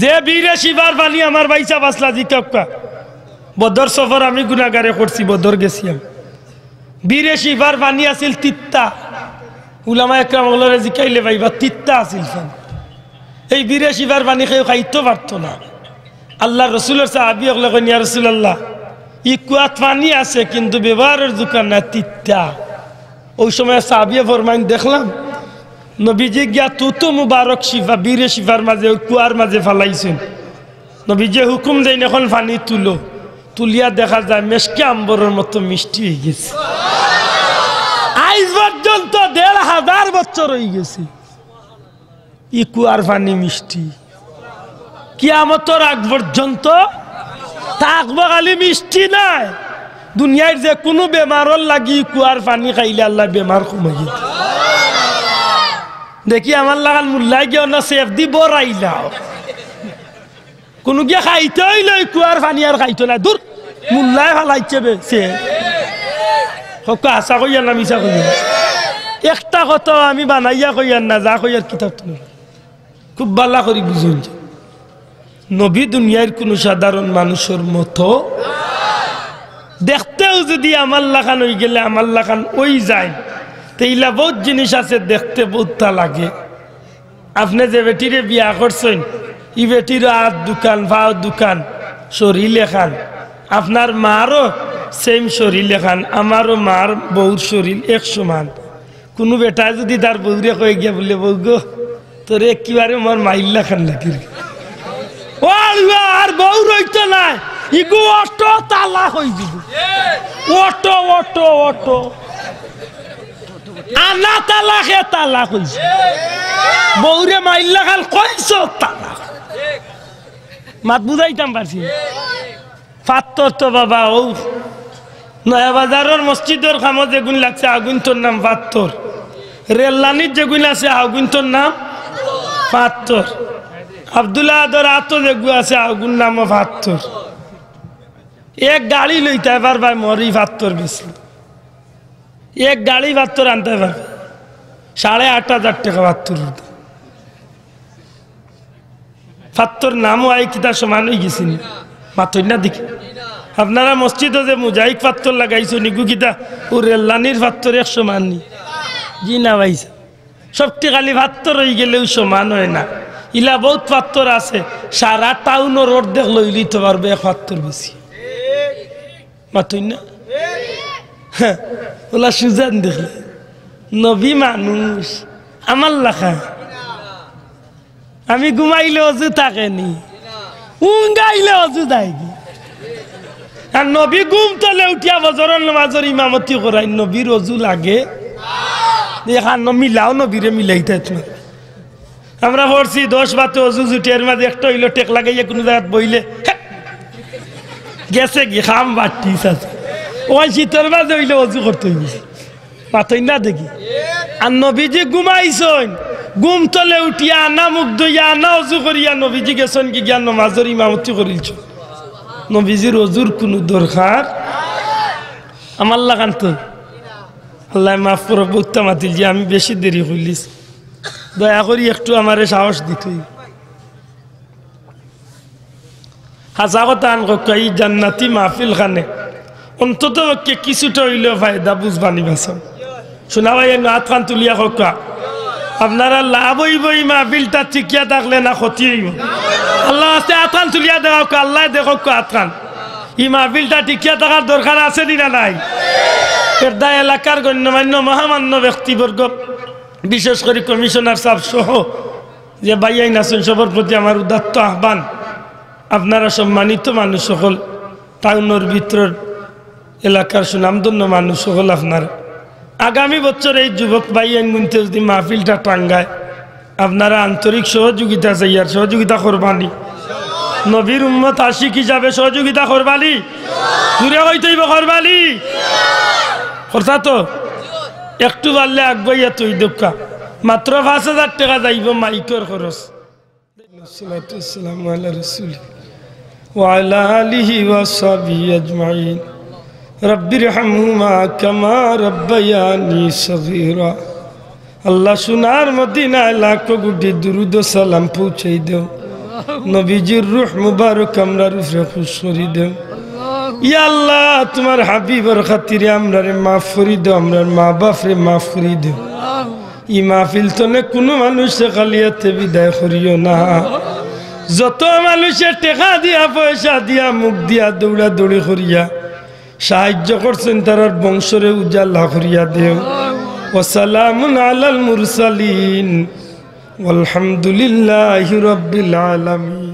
যে বীরে শিফার বাণী আমার বাইসা বাসলা জিকা বদর সফর আমি গুনাগারে করছি বদর গেছি আমি বীরে শিফার বাণী আছিল তিত্তা উলামা একরাম ওলরে জিকাইলে ভাইবা তিত্তা আছিল এই বীরে শিফার বাণী কেউ খাইতে পারতো না আল্লাহ রসুলের সাহাবী হলে কইন ইয়া রাসূলুল্লাহ ই কুয়াত পানি আছে কিন্তু ব্যবহারের দোকান না তিত্তা ওই সময় সাহাবী ফরমাইন দেখলাম নবীজি গিয়া তুতো মুবারক শিফা বীরে শিফার মাঝে ওই কুয়ার মাঝে ফালাইছেন নবীজি হুকুম দেন এখন পানি তুলো তুলিয়া দেখা যায় মেশকে আম্বরের মতো মিষ্টি হয়ে গেছে আজ পর্যন্ত 1500 বছর হয়ে গেছে ই কুয়ার পানি মিষ্টি কিয়ামতের আগ পর্যন্ত থাকবো খালি মিষ্টি নাই দুনিয়ার যে কোনো বেমারর লাগি কুয়ার পানি খাইলে আল্লাহ বেমার কমাই দেখি আমার লাগাল মুল্লাই গিয়ে না সেফ দি বড়াইলাও কোনো গিয়ে খাইতে হইলে কুয়ার পানি আর খাইতো না দূর মুল্লাই ফালাইছে সে আশা কইয়ার না মিশা কইয়া একটা কথা আমি বানাইয়া কইয়ার না যা কইয়ার কিতাব খুব ভালো করে বুঝুন নবী দুনিয়ার কোন সাধারণ মানুষের মতো দেখতেও যদি আমার লাখান হয়ে গেলে আমার লাখান ওই যায় তেইলা বহুত জিনিস আছে দেখতে বহুতটা লাগে আপনি যে বেটিরে বিয়া করছেন ই বেটির হাত দোকান ভাও দোকান শরীর খান আপনার মারও সেম শরীর খান আমারও মার বউর শরীর এক সমান কোনো বেটা যদি তার বউরে কয়ে গিয়া বলে বউ গো তোর একেবারে মোর মাইল্লা খান লাগি আর বউ রইতো নাই ইগু অটো তালাক হই দিব অটো অটো অটো আনা তালাকে তালাক হইছে বউরে মাইল্লা খাল কইছ তালাক মাত বুঝাইতাম পারছি ফাত্তর তো বাবা ও নয়া বাজারের মসজিদের খামত যেগুন লাগছে আগুন তোর নাম ফাত্তর রেললানির যেগুন আছে আগুন তোর নাম ফাত্তর আব্দুল্লাহ আদর আতো যেগু আছে আগুন নাম ফাত্তর এক গাড়ি লইতে এবার ভাই মরি ফাত্তর বেশি এক গাড়ি ফাত্তর আনতে পারবে 8,500 টাকা ফাত্তর ফাত্তর নামও আই কিতা সমান হয়ে গেছিল মাত্র না দেখি আপনারা মসজিদে যে মুজাহিক ফাত্তর লাগাইছো নিগু কিতা ও রেললানির ফাত্তর 100 মান নি জি না ভাইসা সবটি খালি ফাত্তর হয়ে গেলেও সমান হয় না ইলা বহুত ফাত্তর আছে সারা টাউনের অর্ধেক লই লিতে পারবে এক ফাত্তর বেশি মাত্র না হ্যাঁ ওলা সুজান দেখলে নবী মানুষ আমার লেখা আমি ঘুমাইলে অজু থাকেনি উঙ্গাইলে অজু দেয়নি আর নবী ঘুম তলে উঠিয়া বজরের নামাজের ইমামতি করাই নবীর অজু লাগে এখান মিলাও নবীরে মিলাইতে আমরা পড়ছি 10 বাতে অজু জুটি এর মাঝে একটা হইলো টেক লাগাইয়া কোনো জায়গায় বইলে গেছে কি খাম বাটি আছে ওই শীতের মাঝে হইলে অজু করতে হইছে মাথই না দেখি আর নবীজি ঘুমাইছেন ঘুম তলে উঠিয়া আনা মুখ ধইয়া আনা অজু করিয়া নবীজি গেছেন কি জ্ঞান নামাজের ইমামতি করিলছ নবীজির অজুর কোনো দরকার আমার লাগান তো আল্লাহ মাফ করো বক্তা মাতিল যে আমি বেশি দেরি হইলিস দয়া করি একটু আমারে সাহস দিতই হাসা কথা আন এই জান্নাতি মাহফিল খানে অন্তত কিছুটা হইলেও ফায়দা বুঝবানি বাসন শোনা ভাই হাত খান তুলিয়া খোকা আপনারা লাভ হইব এই মাহফিলটা ঠিকিয়া থাকলে না ক্ষতি হইব আল্লাহ আছে হাত খান তুলিয়া দেখা আল্লাহ দেখো হাত খান এই মাহফিলটা ঠিকিয়া থাকার দরকার আছে দিনা নাই এরদা এলাকার গণ্যমান্য মহামান্য ব্যক্তিবর্গ বিশেষ করে কমিশনার সাহেব সহ যে বাইয়াই নাচন সবার প্রতি আমার উদাত্ত আহ্বান আপনারা সম্মানিত মানুষ সকল টাউনের ভিতর এলাকার সুনামধন্য মানুষ সকল আপনারা আগামী বছর এই যুবক বাইয়াইন গুনতে যদি মাহফিলটা টাঙ্গায় আপনারা আন্তরিক সহযোগিতা চাই আর সহযোগিতা করবানি নবীর উম্মত আশিক হিসাবে সহযোগিতা করবানি দূরে হইতেইব করবানি কথা তো একটু পারলে আগবাইয়া তুই দোকা মাত্র 5,000 টাকা যাইব মাইকের খরচ আসসালামু আলা রাসূল ওয়া আলা আলিহি ওয়া সাহবিহি আজমাইন রব্বিরহামহুমা কামা রব্বায়ানি সগীরা আল্লাহ সোনার মদিনায় লাখো কোটি দুরুদ ও সালাম পৌঁছাই দেও নবীজির রূহ মুবারক আমরার উপরে খুশ করি দেও ইয়া আল্লাহ তোমার হাবিবের খাতিরে আমরারে মাফ করি দাও আমরার মা বাপরে মাফ করি দাও ই মাহফিল তনে কোনো মানুষে খালিয়াতে বিদায় করিও না যত মানুষে টাকা দিয়া পয়সা দিয়া মুখ দিয়া দৌড়া দৌড়ি করিয়া সাহায্য করছেন তারার বংশরে উজালা করিয়া দেও ওয়াসালামুন আলাল মুরসালিন ওয়ালহামদুলিল্লাহি রাব্বিল আলামিন।